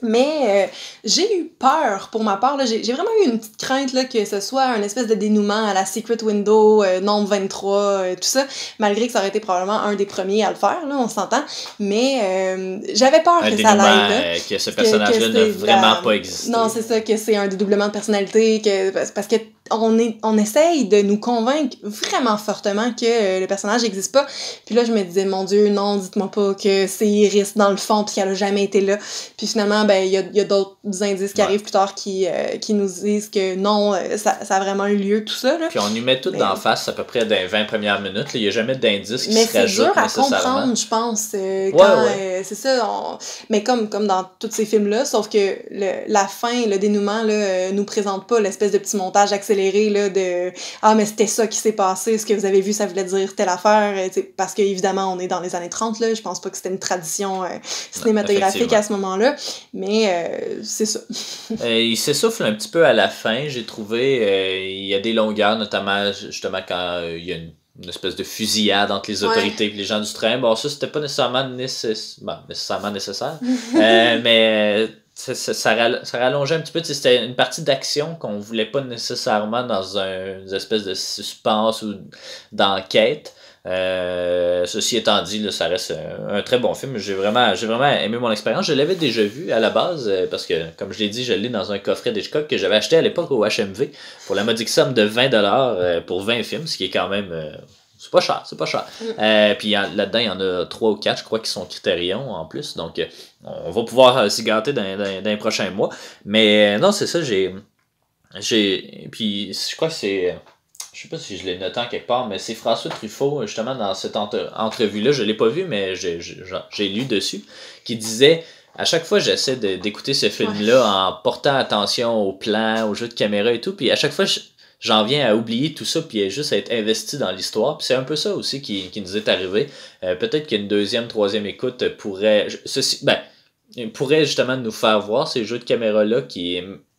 Mais j'ai eu peur pour ma part, là, j'ai vraiment eu une petite crainte là, que ce soit un espèce de dénouement à la Secret Window, Nombre 23, tout ça, malgré que ça aurait été probablement un des premiers à le faire, là, on s'entend, mais j'avais peur que ça l'aille. Que ce personnage-là n'a vraiment pas existé. Non, c'est ça, que c'est un dédoublement de personnalité, parce que on essaye de nous convaincre vraiment fortement que le personnage n'existe pas. Puis là, je me disais, mon Dieu, non, dites-moi pas que c'est Iris dans le fond puis qu'elle a jamais été là. Puis finalement, il y a d'autres indices qui arrivent plus tard qui nous disent que non, ça a vraiment eu lieu, tout ça. Là. Puis on y met tout d'en face à peu près dans les 20 premières minutes. Il n'y a jamais d'indices qui se rajoutent nécessairement. Mais c'est dur à comprendre, je pense. C'est ça. Mais comme dans tous ces films-là, sauf que la fin, le dénouement, là, nous présente pas l'espèce de petit montage accéléré là, de « Ah, mais c'était ça qui s'est passé, ce que vous avez vu, ça voulait dire telle affaire. » Parce qu'évidemment, on est dans les années 30, là, je pense pas que c'était une tradition cinématographique à ce moment-là, mais c'est ça. Il s'essouffle un petit peu à la fin, j'ai trouvé. Il y a des longueurs, notamment justement quand il y a une espèce de fusillade entre les autorités et les gens du train. Bon, ça, c'était pas nécessairement nécessaire, mais... Ça rallongeait un petit peu, c'était une partie d'action qu'on voulait pas nécessairement dans une espèce de suspense ou d'enquête. Ceci étant dit, là, ça reste un très bon film. J'ai vraiment aimé mon expérience. Je l'avais déjà vu à la base parce que, comme je l'ai dit, je l'ai dans un coffret d'Hitchcock que j'avais acheté à l'époque au HMV pour la modique somme de 20$ pour 20 films, ce qui est quand même... c'est pas cher. Puis là-dedans, il y en a 3 ou 4, je crois, qui sont Criterion en plus. Donc, on va pouvoir s'y gâter dans les prochains mois. Mais non, c'est ça, puis je crois que c'est... Je sais pas si je l'ai noté en quelque part, mais c'est François Truffaut, justement, dans cette entrevue-là. Je l'ai pas vu, mais j'ai lu dessus, qui disait... À chaque fois, j'essaie d'écouter ce film-là en portant attention aux plans, aux jeux de caméra et tout. Puis à chaque fois... J'en viens à oublier tout ça puis juste à être investi dans l'histoire. Puis c'est un peu ça aussi qui nous est arrivé. Peut-être qu'une deuxième, troisième écoute pourrait justement nous faire voir ces jeux de caméra-là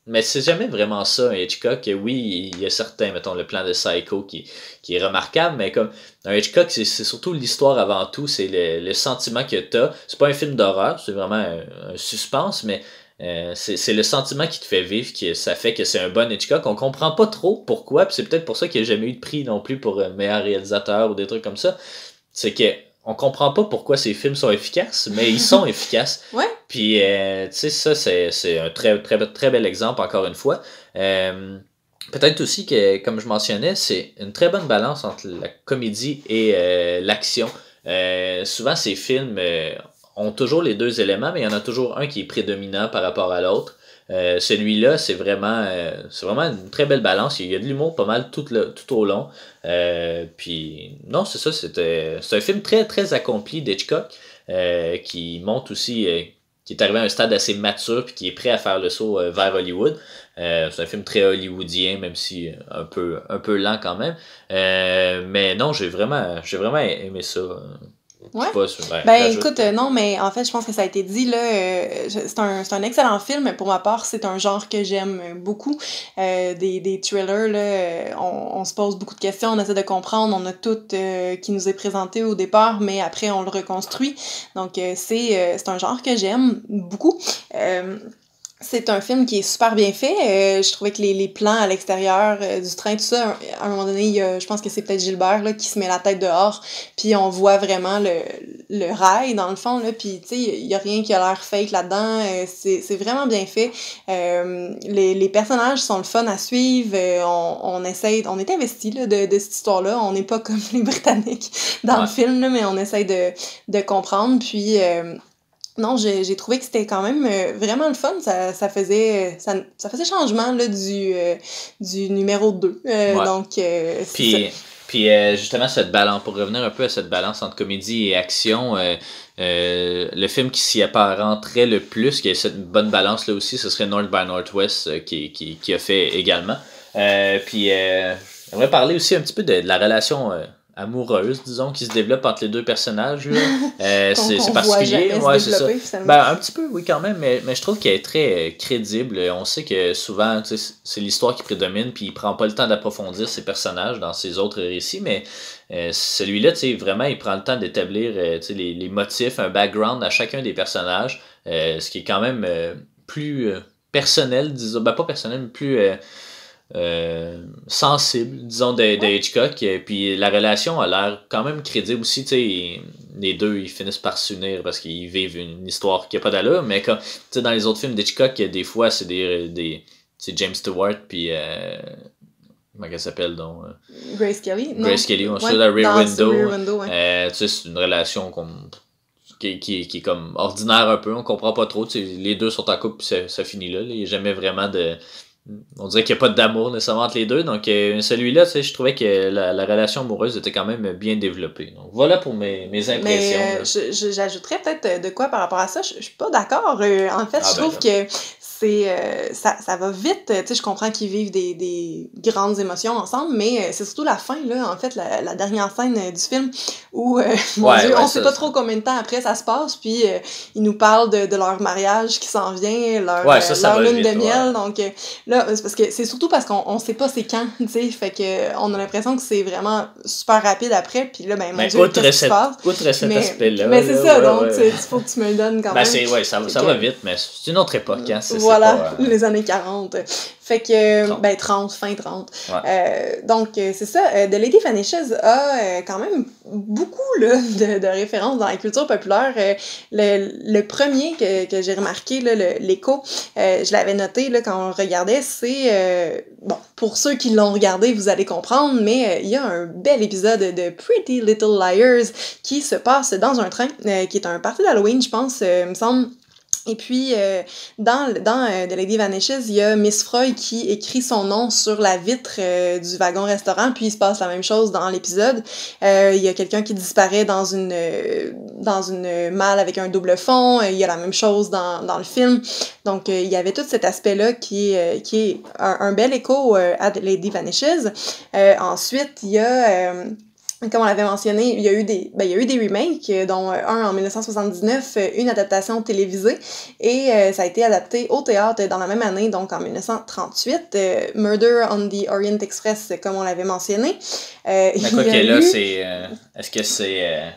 mais c'est jamais vraiment ça, un Hitchcock. Oui, il y a certains, mettons, le plan de Psycho qui est remarquable, mais comme un Hitchcock, c'est surtout l'histoire avant tout, c'est le sentiment que t'as. C'est pas un film d'horreur, c'est vraiment un suspense, mais c'est le sentiment qui te fait vivre, ça fait que c'est un bon Hitchcock. On comprend pas trop pourquoi, puis c'est peut-être pour ça qu'il n'y a jamais eu de prix non plus pour meilleur réalisateur ou des trucs comme ça. C'est que on comprend pas pourquoi ces films sont efficaces, mais ils sont efficaces. Ouais. Puis, tu sais, ça, c'est un très, très, très bel exemple, encore une fois. Peut-être aussi que, comme je mentionnais, c'est une très bonne balance entre la comédie et l'action. Souvent, ces films ont toujours les deux éléments, mais il y en a toujours un qui est prédominant par rapport à l'autre. Celui-là, c'est vraiment une très belle balance. Il y a de l'humour pas mal tout au long. Puis non, c'est ça, c'est un film très très accompli d'Hitchcock qui montre aussi qui est arrivé à un stade assez mature puis qui est prêt à faire le saut vers Hollywood. C'est un film très hollywoodien, même si un peu lent quand même. Mais non, j'ai vraiment aimé ça. Ouais. Ben écoute, non, mais en fait, je pense que ça a été dit, là, c'est un excellent film. Pour ma part, c'est un genre que j'aime beaucoup. Des thrillers, là, on se pose beaucoup de questions, on essaie de comprendre, on a tout qui nous est présenté au départ, mais après, on le reconstruit. Donc, c'est un genre que j'aime beaucoup. C'est un film qui est super bien fait. Je trouvais que les plans à l'extérieur du train, tout ça, à un moment donné, je pense que c'est peut-être Gilbert là, qui se met la tête dehors, puis on voit vraiment le rail, dans le fond, là, puis tu sais, il y a rien qui a l'air fake là-dedans. C'est vraiment bien fait. Les personnages sont le fun à suivre. On est investi là, de cette histoire-là. On n'est pas comme les Britanniques dans le film, là, mais on essaye de comprendre, puis... non, j'ai trouvé que c'était quand même vraiment le fun. Ça faisait changement là, du numéro 2. Donc, Puis justement, cette balance, pour revenir un peu à cette balance entre comédie et action, le film qui s'y apparenterait le plus, qui a cette bonne balance là aussi, ce serait North by Northwest qui a fait également. Puis j'aimerais parler aussi un petit peu de la relation amoureuse, disons, qui se développe entre les deux personnages. C'est particulier. Ouais, c'est ça. Un petit peu, oui, quand même, mais je trouve qu'elle est très crédible. On sait que souvent, c'est l'histoire qui prédomine, puis il prend pas le temps d'approfondir ses personnages dans ses autres récits, mais celui-là, vraiment, il prend le temps d'établir les motifs, un background à chacun des personnages, ce qui est quand même plus personnel, disons, pas personnel, mais plus... sensible, disons, de Hitchcock. Puis la relation a l'air quand même crédible aussi. Les deux, ils finissent par s'unir parce qu'ils vivent une histoire qui n'a pas d'allure. Mais comme dans les autres films d'Hitchcock, des fois, c'est c'est James Stewart, puis... comment elle s'appelle donc Grace Kelly. Grace Kelly, on sait, Rear Window. C'est une relation qui est comme ordinaire un peu. On comprend pas trop. Les deux sont en couple, puis ça finit là. Il n'y a jamais vraiment de... On dirait qu'il n'y a pas d'amour nécessairement entre les deux. Donc, celui-là, je trouvais que la relation amoureuse était quand même bien développée. Donc, voilà pour mes impressions. Mais j'ajouterais peut-être de quoi par rapport à ça. Je suis pas d'accord. En fait, je trouve que ça va vite. Tu sais, je comprends qu'ils vivent des grandes émotions ensemble, mais c'est surtout la fin, là, en fait, la dernière scène du film où, mon Dieu, on sait pas trop combien de temps après ça se passe, puis ils nous parlent de leur mariage qui s'en vient, leur lune de miel. Donc là, c'est parce que c'est surtout parce qu'on sait pas c'est quand, tu sais, fait que on a l'impression que c'est vraiment super rapide après, puis là, mon Dieu, qu'est-ce qui se passe? Outre cet aspect-là. Mais c'est ça, donc il faut que tu me le donnes quand même. Ça va vite, mais c'est une autre époque, hein. Voilà, les années 40. Fait que, 30, fin 30. Ouais. Donc, c'est ça. The Lady Vanishes a quand même beaucoup là, de références dans la culture populaire. Le premier que j'ai remarqué, là, l'écho, je l'avais noté là, quand on le regardait, c'est... pour ceux qui l'ont regardé, vous allez comprendre, mais il y a un bel épisode de Pretty Little Liars qui se passe dans un train, qui est un party d'Halloween, je pense, me semble. Et puis, dans The Lady Vanishes, il y a Miss Freud qui écrit son nom sur la vitre du wagon-restaurant, puis il se passe la même chose dans l'épisode. Il y a quelqu'un qui disparaît dans une malle avec un double fond. Il y a la même chose dans le film. Donc, il y avait tout cet aspect-là qui est un bel écho à The Lady Vanishes. Ensuite, il y a... comme on l'avait mentionné, il y a eu des remakes, dont un en 1979, une adaptation télévisée, et ça a été adapté au théâtre dans la même année, donc en 1938, Murder on the Orient Express, comme on l'avait mentionné. Est-ce que c'est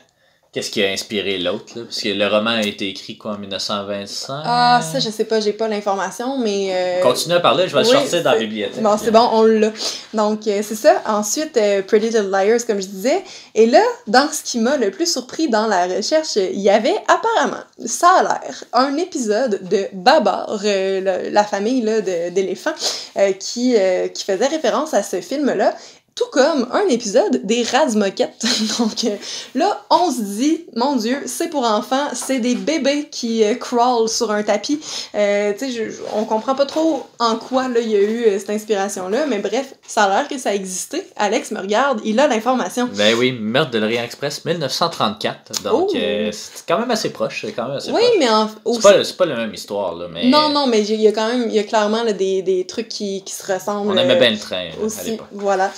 Qu'est-ce qui a inspiré l'autre, là? Parce que le roman a été écrit, quoi, en 1925? Ah, ça, je sais pas, j'ai pas l'information, mais... Continue à parler, je vais le sortir dans la bibliothèque. Bon, c'est bon, on l'a. Donc, c'est ça. Ensuite, Pretty Little Liars, comme je disais. Et là, dans ce qui m'a le plus surpris dans la recherche, il y avait apparemment, ça a l'air, un épisode de Babar, la famille là, d'éléphants, qui faisait référence à ce film-là. Tout comme un épisode des Razmoquettes. Donc là, on se dit, mon Dieu, c'est pour enfants, c'est des bébés qui crawlent sur un tapis. Tu sais, on comprend pas trop en quoi là il y a eu cette inspiration-là, mais bref, ça a l'air que ça existait. Alex me regarde, il a l'information. Ben oui, Meurtre de l'Orient Express, 1934. Donc c'est quand même assez proche. C'est quand même assez oui, proche. Mais c'est pas la même histoire, là. Mais... Non, mais il y a clairement là, des trucs qui se ressemblent. On aimait bien le train aussi, à l'époque. Voilà.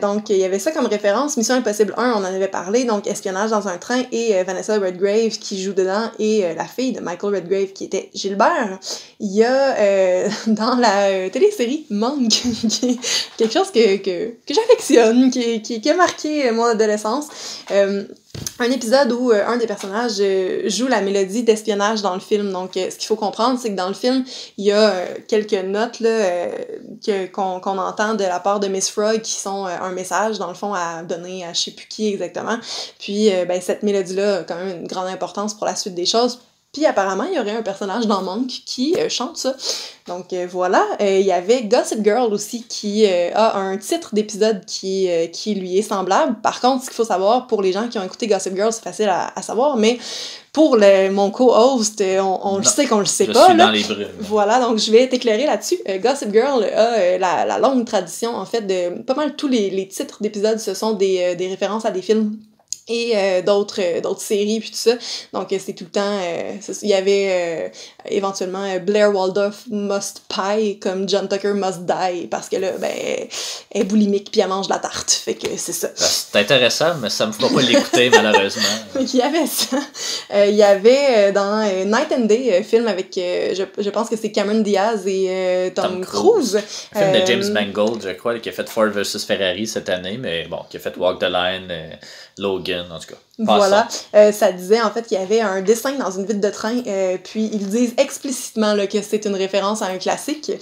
Donc, il y avait ça comme référence. Mission Impossible 1, on en avait parlé, donc espionnage dans un train, et Vanessa Redgrave qui joue dedans, et la fille de Michael Redgrave qui était Gilbert. Il y a dans la télésérie Monk, qui est quelque chose que j'affectionne, qui a marqué mon adolescence. Un épisode où un des personnages joue la mélodie d'espionnage dans le film. Donc, ce qu'il faut comprendre, c'est que dans le film, il y a quelques notes là, qu'on entend de la part de Miss Frog qui sont un message, dans le fond, à donner à je sais plus qui exactement. Puis, cette mélodie-là a quand même une grande importance pour la suite des choses. Puis apparemment, il y aurait un personnage dans Monk qui chante ça. Donc voilà. Il y avait Gossip Girl aussi qui a un titre d'épisode qui lui est semblable. Par contre, ce qu'il faut savoir, pour les gens qui ont écouté Gossip Girl, c'est facile à savoir, mais pour mon co-host, on le sait qu'on le sait pas. Je suis là. dans les brumes. Voilà, donc je vais t'éclairer là-dessus. Gossip Girl a la longue tradition, en fait, de pas mal tous les titres d'épisodes, ce sont des références à des films et d'autres séries puis tout ça. Donc c'est tout le temps il y avait éventuellement Blair Waldorf must pie comme John Tucker must die parce que là ben elle est boulimique puis elle mange de la tarte. Fait que c'est ça. C'est intéressant mais ça me fera pas l'écouter malheureusement. Il y avait ça. Il y avait dans Night and Day film avec je pense que c'est Cameron Diaz et Tom Cruise. Un film de James Mangold, je crois, qui a fait Ford vs Ferrari cette année, mais bon, qui a fait Walk the Line, Logan, en tout cas. Voilà, ça disait en fait qu'il y avait un dessin dans une vitre de train, puis ils disent explicitement là, que c'est une référence à un classique.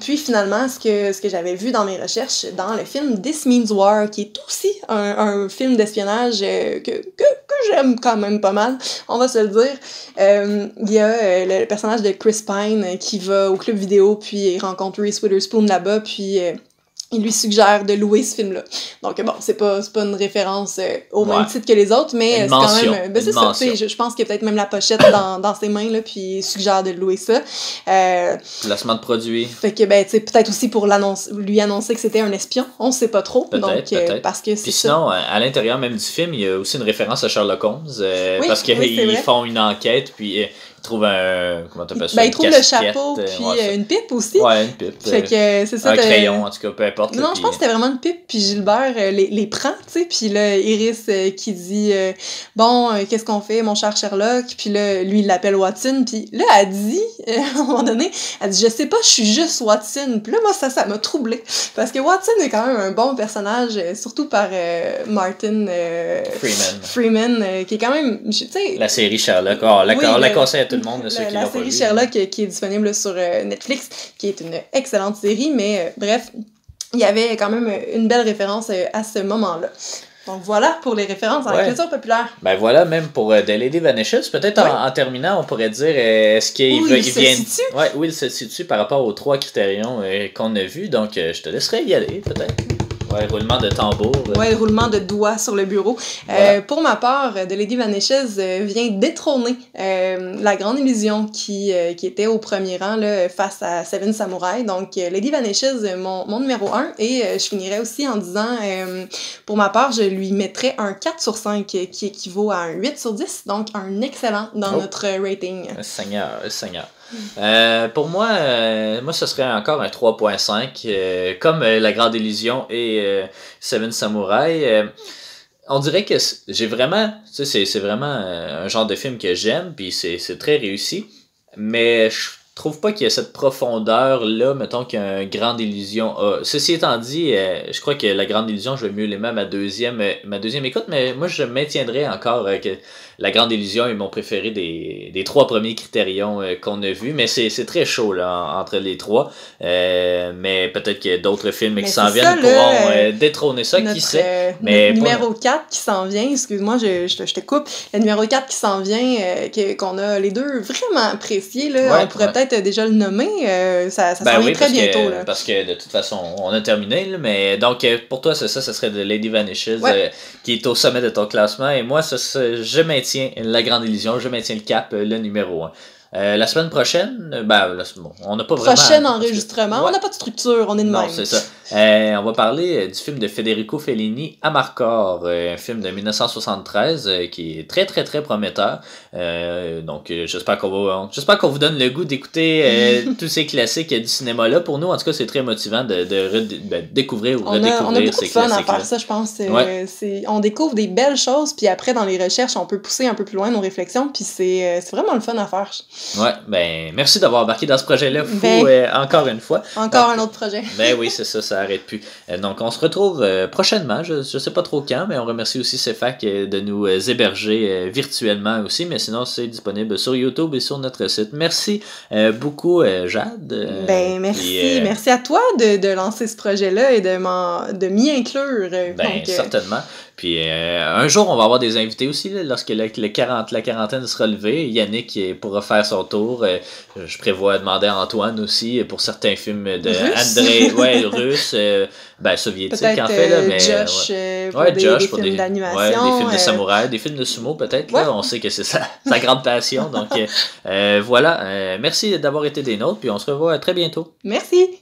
Puis finalement, ce que j'avais vu dans mes recherches, dans le film This Means War, qui est aussi un film d'espionnage que j'aime quand même pas mal, on va se le dire, il y a le personnage de Chris Pine qui va au club vidéo, puis il rencontre Reese Witherspoon là-bas, puis... il lui suggère de louer ce film-là. Donc bon, c'est pas une référence au même titre que les autres, mais c'est quand même... Ben, c'est ça, je pense qu'il y a peut-être même la pochette dans ses mains, là, puis il suggère de louer ça. Placement de produit. Fait que, ben, tu sais, peut-être aussi pour lui annoncer que c'était un espion, on sait pas trop. Peut-être. Parce que c'est puis sinon, à l'intérieur même du film, il y a aussi une référence à Sherlock Holmes, parce qu'ils font une enquête, puis... ils trouvent comment t'appelles ça? Ben, ils trouvent le chapeau, puis une pipe aussi. Ouais, une pipe. Fait que c'est ça. Un crayon, en tout cas, peu importe. Non, je pense que c'était vraiment une pipe, puis Gilbert les prend, tu sais, puis là, Iris qui dit bon, qu'est-ce qu'on fait, mon cher Sherlock? Puis là, lui, il l'appelle Watson, puis là, elle dit, à un moment donné, elle dit, je sais pas, je suis juste Watson. Puis là, moi, ça m'a troublée, parce que Watson est quand même un bon personnage, surtout par Martin Freeman, qui est quand même, tu sais... La série Sherlock, on la conseille à tout le monde, ceux qui l'ont pas vu. La série Sherlock qui est disponible sur Netflix, qui est une excellente série, mais bref, il y avait quand même une belle référence à ce moment-là. Donc voilà pour les références à la culture populaire. Ben voilà, même pour The Lady Vanishes, peut-être en terminant, on pourrait dire est-ce qu'il vient... où il se situe par rapport aux 3 critérions qu'on a vus, donc je te laisserai y aller peut-être. Ouais, roulement de tambour. Ouais, roulement de doigts sur le bureau. Voilà. Pour ma part, The Lady Vanishes vient détrôner La Grande Illusion qui était au premier rang là, face à Seven Samurai. Donc, Lady Vanishes, mon numéro 1. Et je finirais aussi en disant, pour ma part, je lui mettrais un 4 sur 5 qui équivaut à un 8 sur 10. Donc, un excellent dans notre rating. Seigneur. Pour moi, ce serait encore un 3.5, comme La Grande Illusion et Seven Samurai. On dirait que j'ai vraiment, tu sais, c'est vraiment un genre de film que j'aime, puis c'est très réussi, mais je trouve pas qu'il y a cette profondeur-là, mettons qu'un Grande Illusion a. Ceci étant dit, je crois que La Grande Illusion, je vais mieux l'aimer à ma deuxième écoute, mais moi, je maintiendrai encore que La Grande Illusion est mon préféré des trois premiers Critérions qu'on a vus, mais c'est très chaud là, entre les trois. Mais peut-être qu'il y a d'autres films qui s'en viennent pourront détrôner ça, qui sait. Mais notre numéro 4 qui s'en vient, excuse-moi, je te coupe, le numéro 4 qui s'en vient, qu'on a les deux vraiment apprécié, là, on pourrait peut-être déjà le nommer, ça s'en vient très bientôt. Là. Parce que de toute façon, on a terminé, là, mais donc pour toi, c'est ça serait de Lady Vanishes, qui est au sommet de ton classement, et moi, je maintiens La Grande Illusion, je maintiens le cap, le numéro 1. La semaine prochaine, on n'a pas vraiment... Prochain enregistrement, on n'a pas de structure, on est de même. Non, c'est ça. On va parler du film de Federico Fellini, Amarcord, un film de 1973 qui est très très très prometteur. Donc j'espère qu'on vous donne le goût d'écouter tous ces classiques du cinéma-là. Pour nous, en tout cas, c'est très motivant de découvrir ou redécouvrir on a beaucoup ces de fun classiques-là. à faire ça, je pense. On découvre des belles choses, puis après, dans les recherches, on peut pousser un peu plus loin nos réflexions, puis c'est vraiment le fun à faire. Ouais, merci d'avoir embarqué dans ce projet-là fou encore une fois. Encore un autre projet. Oui, c'est ça arrête plus. Donc, on se retrouve prochainement, je sais pas trop quand, mais on remercie aussi CFAC de nous héberger virtuellement aussi, mais sinon, c'est disponible sur YouTube et sur notre site. Merci beaucoup, Jade. Merci à toi de lancer ce projet-là et de m'y inclure. Certainement. Puis un jour, on va avoir des invités aussi, là, lorsque la quarantaine sera levée. Yannick pourra faire son tour. Je prévois demander à Antoine aussi pour certains films de André, russe, soviétique en fait. Là, mais, Josh, pour des films d'animation. Des films de samouraï, des films de sumo peut-être. Là, on sait que c'est sa grande passion. Donc voilà, merci d'avoir été des nôtres, puis on se revoit très bientôt. Merci.